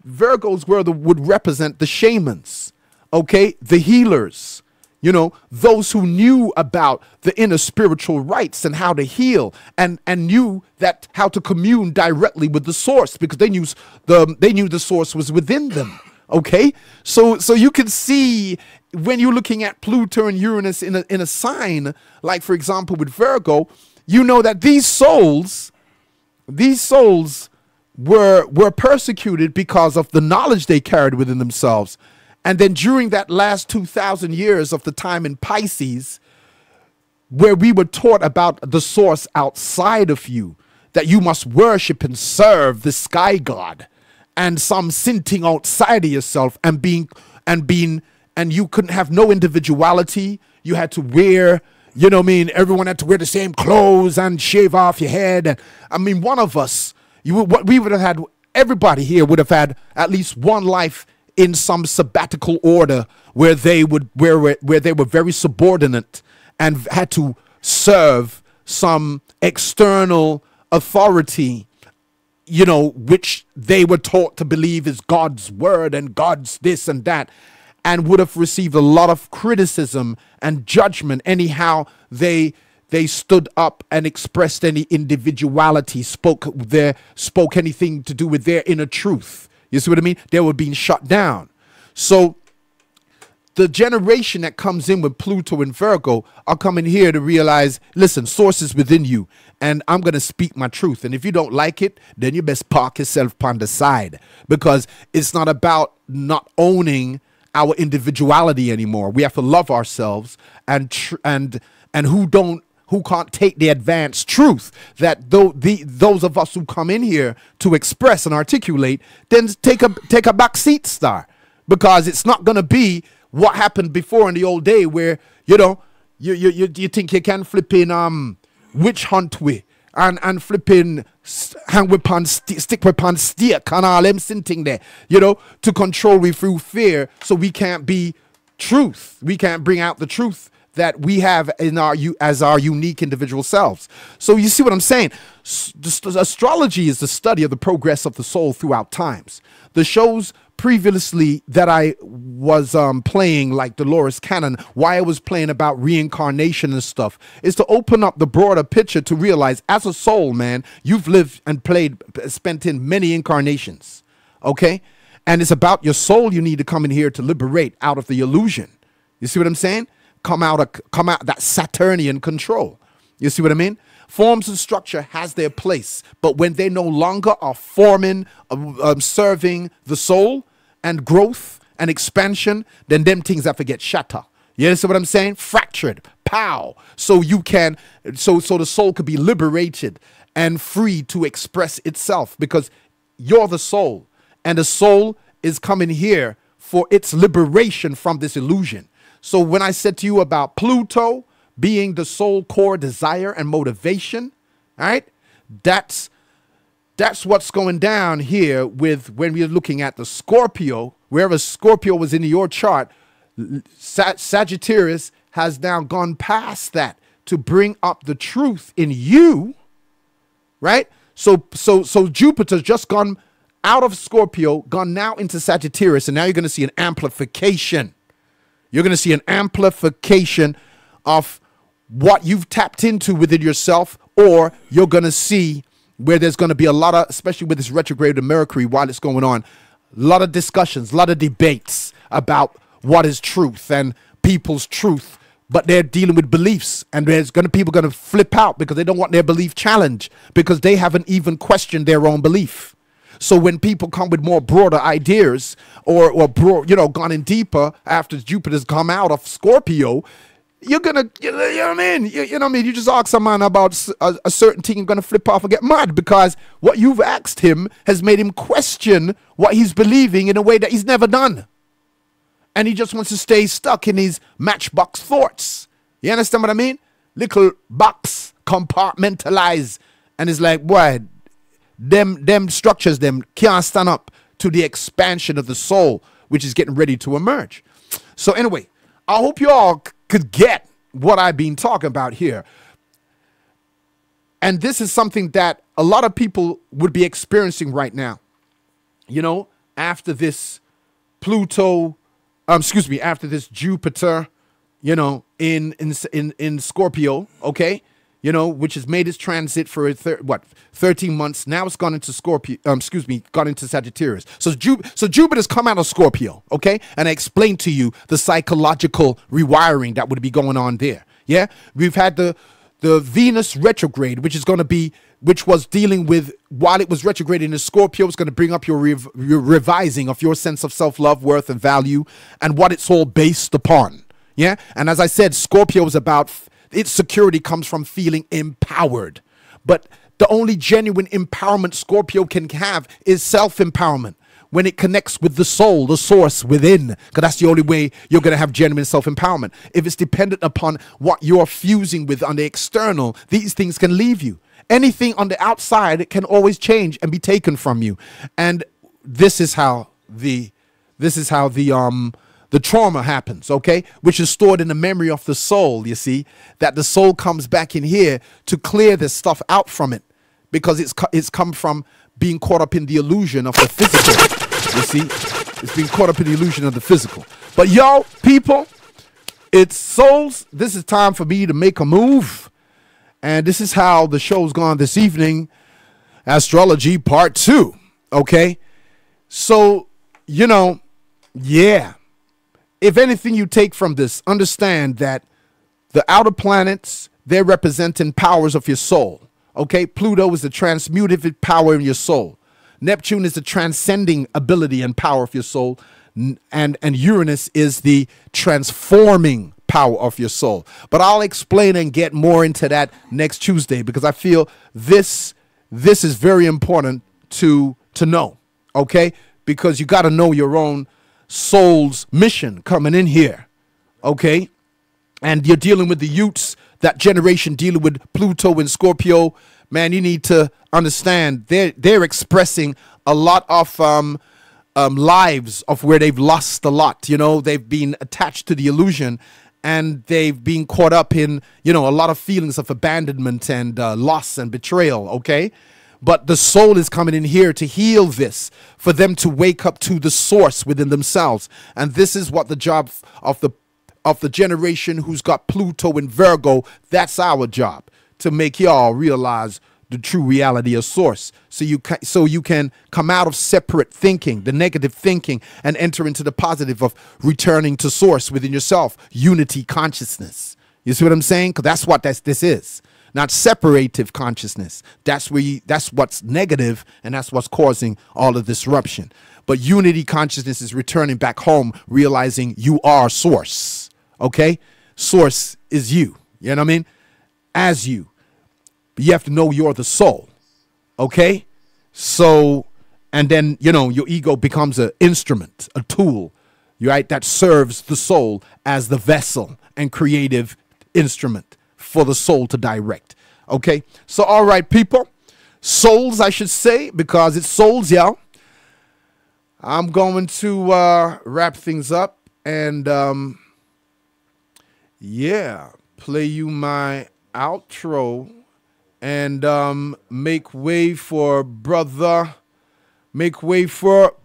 Virgos would represent the shamans, okay, the healers, you know, those who knew about the inner spiritual rights and how to heal, and knew that how to commune directly with the source, because they knew the source was within them. Okay, so you can see when you're looking at Pluto and Uranus in a sign, like for example with Virgo, you know that these souls were persecuted because of the knowledge they carried within themselves. And then during that last 2,000 years of the time in Pisces, where we were taught about the source outside of you, that you must worship and serve the sky god, and some sinting outside of yourself, and you couldn't have no individuality. You had to wear, you know what I mean, everyone had to wear the same clothes and shave off your head. And I mean, one of us, everybody here would have had at least one life in some sabbatical order where they were very subordinate and had to serve some external authority, you know, which they were taught to believe is God's word and God's this and that, and would have received a lot of criticism and judgment anyhow they stood up and expressed any individuality, spoke anything to do with their inner truth. You see what I mean? They were being shut down. So the generation that comes in with Pluto and Virgo are coming here to realize, listen, source is within you, and I'm going to speak my truth. And if you don't like it, then you best park yourself on the side, because it's not about not owning our individuality anymore. We have to love ourselves, and who can't take the advanced truth that those of us who come in here to express and articulate, then take a back seat star, because it's not going to be what happened before in the old day, where, you know, you think you can flip in witch hunt with and flipping hang with pan stick with pan stick and all them sitting there, you know, to control we through fear, so we can't be truth. We can't bring out the truth that we have in as our unique individual selves. So you see what I'm saying? Astrology is the study of the progress of the soul throughout times. The shows previously that I was playing, like Dolores Cannon, why I was playing about reincarnation and stuff, is to open up the broader picture to realize, as a soul, man, you've lived and spent in many incarnations, okay? And it's about your soul you need to come in here to liberate out of the illusion. You see what I'm saying? Come out that Saturnian control. You see what I mean? Forms and structure has their place, but when they no longer are forming, serving the soul and growth and expansion, then them things have to get shatter. You understand what I'm saying? Fractured. Pow. So you can, so the soul could be liberated and free to express itself, because you're the soul, and the soul is coming here for its liberation from this illusion. So when I said to you about Pluto being the soul core desire and motivation, all right, that's what's going down here with when we're looking at the Scorpio. Wherever Scorpio was in your chart, Sagittarius has now gone past that to bring up the truth in you, right? So Jupiter's just gone out of Scorpio, gone now into Sagittarius, and now you're going to see an amplification. You're going to see an amplification of what you've tapped into within yourself, or you're going to see where there's going to be a lot of, especially with this retrograde of Mercury while it's going on, a lot of discussions, a lot of debates about what is truth and people's truth, but they're dealing with beliefs, and there's going to people going to flip out because they don't want their belief challenged, because they haven't even questioned their own belief. So when people come with more broader ideas, or broad, you know, gone in deeper after Jupiter's come out of Scorpio, you're gonna, you know what I mean? You know what I mean? You just ask someone about a certain thing, you're gonna flip off and get mad, because what you've asked him has made him question what he's believing in a way that he's never done. And he just wants to stay stuck in his matchbox thoughts. You understand what I mean? Little box, compartmentalize, and it's like, boy, them structures, them can't stand up to the expansion of the soul, which is getting ready to emerge. So anyway, I hope you all could get what I've been talking about here. And this is something that a lot of people would be experiencing right now. You know, after this Pluto, after this Jupiter, you know, in Scorpio, okay, you know, which has made its transit for 13 months. Now it's gone into Scorpio, gone into Sagittarius. So Jupiter's come out of Scorpio, okay? And I explained to you the psychological rewiring that would be going on there. Yeah, we've had the Venus retrograde, which was dealing with, while it was retrograding in Scorpio, it's going to bring up your revising of your sense of self-love, worth, and value, and what it's all based upon. Yeah, and as I said, Scorpio is about, its security comes from feeling empowered. But the only genuine empowerment Scorpio can have is self-empowerment, when it connects with the soul, the source within, because that's the only way you're going to have genuine self-empowerment. If it's dependent upon what you're fusing with on the external, these things can leave you. Anything on the outside can always change and be taken from you. And this is how the trauma happens, okay? Which is stored in the memory of the soul, you see, that the soul comes back in here to clear this stuff out from it, because it's come from being caught up in the illusion of the physical, you see? It's being caught up in the illusion of the physical. But yo, people, it's souls. This is time for me to make a move. And this is how the show's gone this evening. Astrology Part 2, okay? So, you know, yeah. If anything you take from this, understand that the outer planets, they're representing powers of your soul. Okay, Pluto is the transmutative power in your soul. Neptune is the transcending ability and power of your soul. And Uranus is the transforming power of your soul. But I'll explain and get more into that next Tuesday, because I feel this is very important to know. Okay, because you got to know your own soul's mission coming in here, okay? And you're dealing with the youths, that generation dealing with Pluto and Scorpio. Man, you need to understand they're expressing a lot of lives of where they've lost a lot. You know, they've been attached to the illusion, and they've been caught up in, you know, a lot of feelings of abandonment and loss and betrayal, okay? But the soul is coming in here to heal this, for them to wake up to the source within themselves. And this is what the job of the generation who's got Pluto and Virgo, that's our job, to make y'all realize the true reality of source. So you can come out of separate thinking, the negative thinking, and enter into the positive of returning to source within yourself, unity consciousness. You see what I'm saying? Because that's what this is. Not separative consciousness. That's what's negative, and that's what's causing all the disruption. But unity consciousness is returning back home, realizing you are source. Okay? Source is you. You know what I mean? As you. But you have to know you're the soul. Okay? So, and then, you know, your ego becomes an instrument, a tool, right, that serves the soul as the vessel and creative instrument for the soul to direct. Okay? So, all right, people. Souls, I should say, because it's souls, y'all. I'm going to wrap things up and, yeah, play you my outro and make way for brother, make way for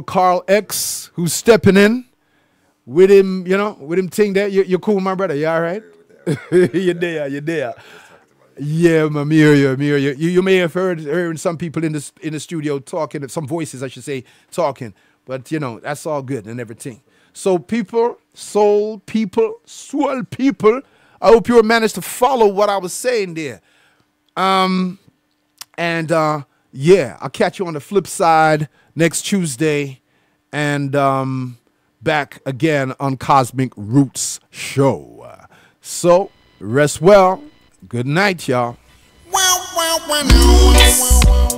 Carl X, who's stepping in with him, you know, with him thing there. You're cool, my brother. You all right? You're there. Yeah, I'm hear you. You may have heard some people in the studio talking, some voices, I should say, talking. But, you know, that's all good and everything. So people, soul people, I hope you managed to follow what I was saying there. Yeah, I'll catch you on the flip side next Tuesday and back again on Cosmic Roots Show. So, rest well. Good night, y'all. Wow, wow, wow, wow, wow, wow.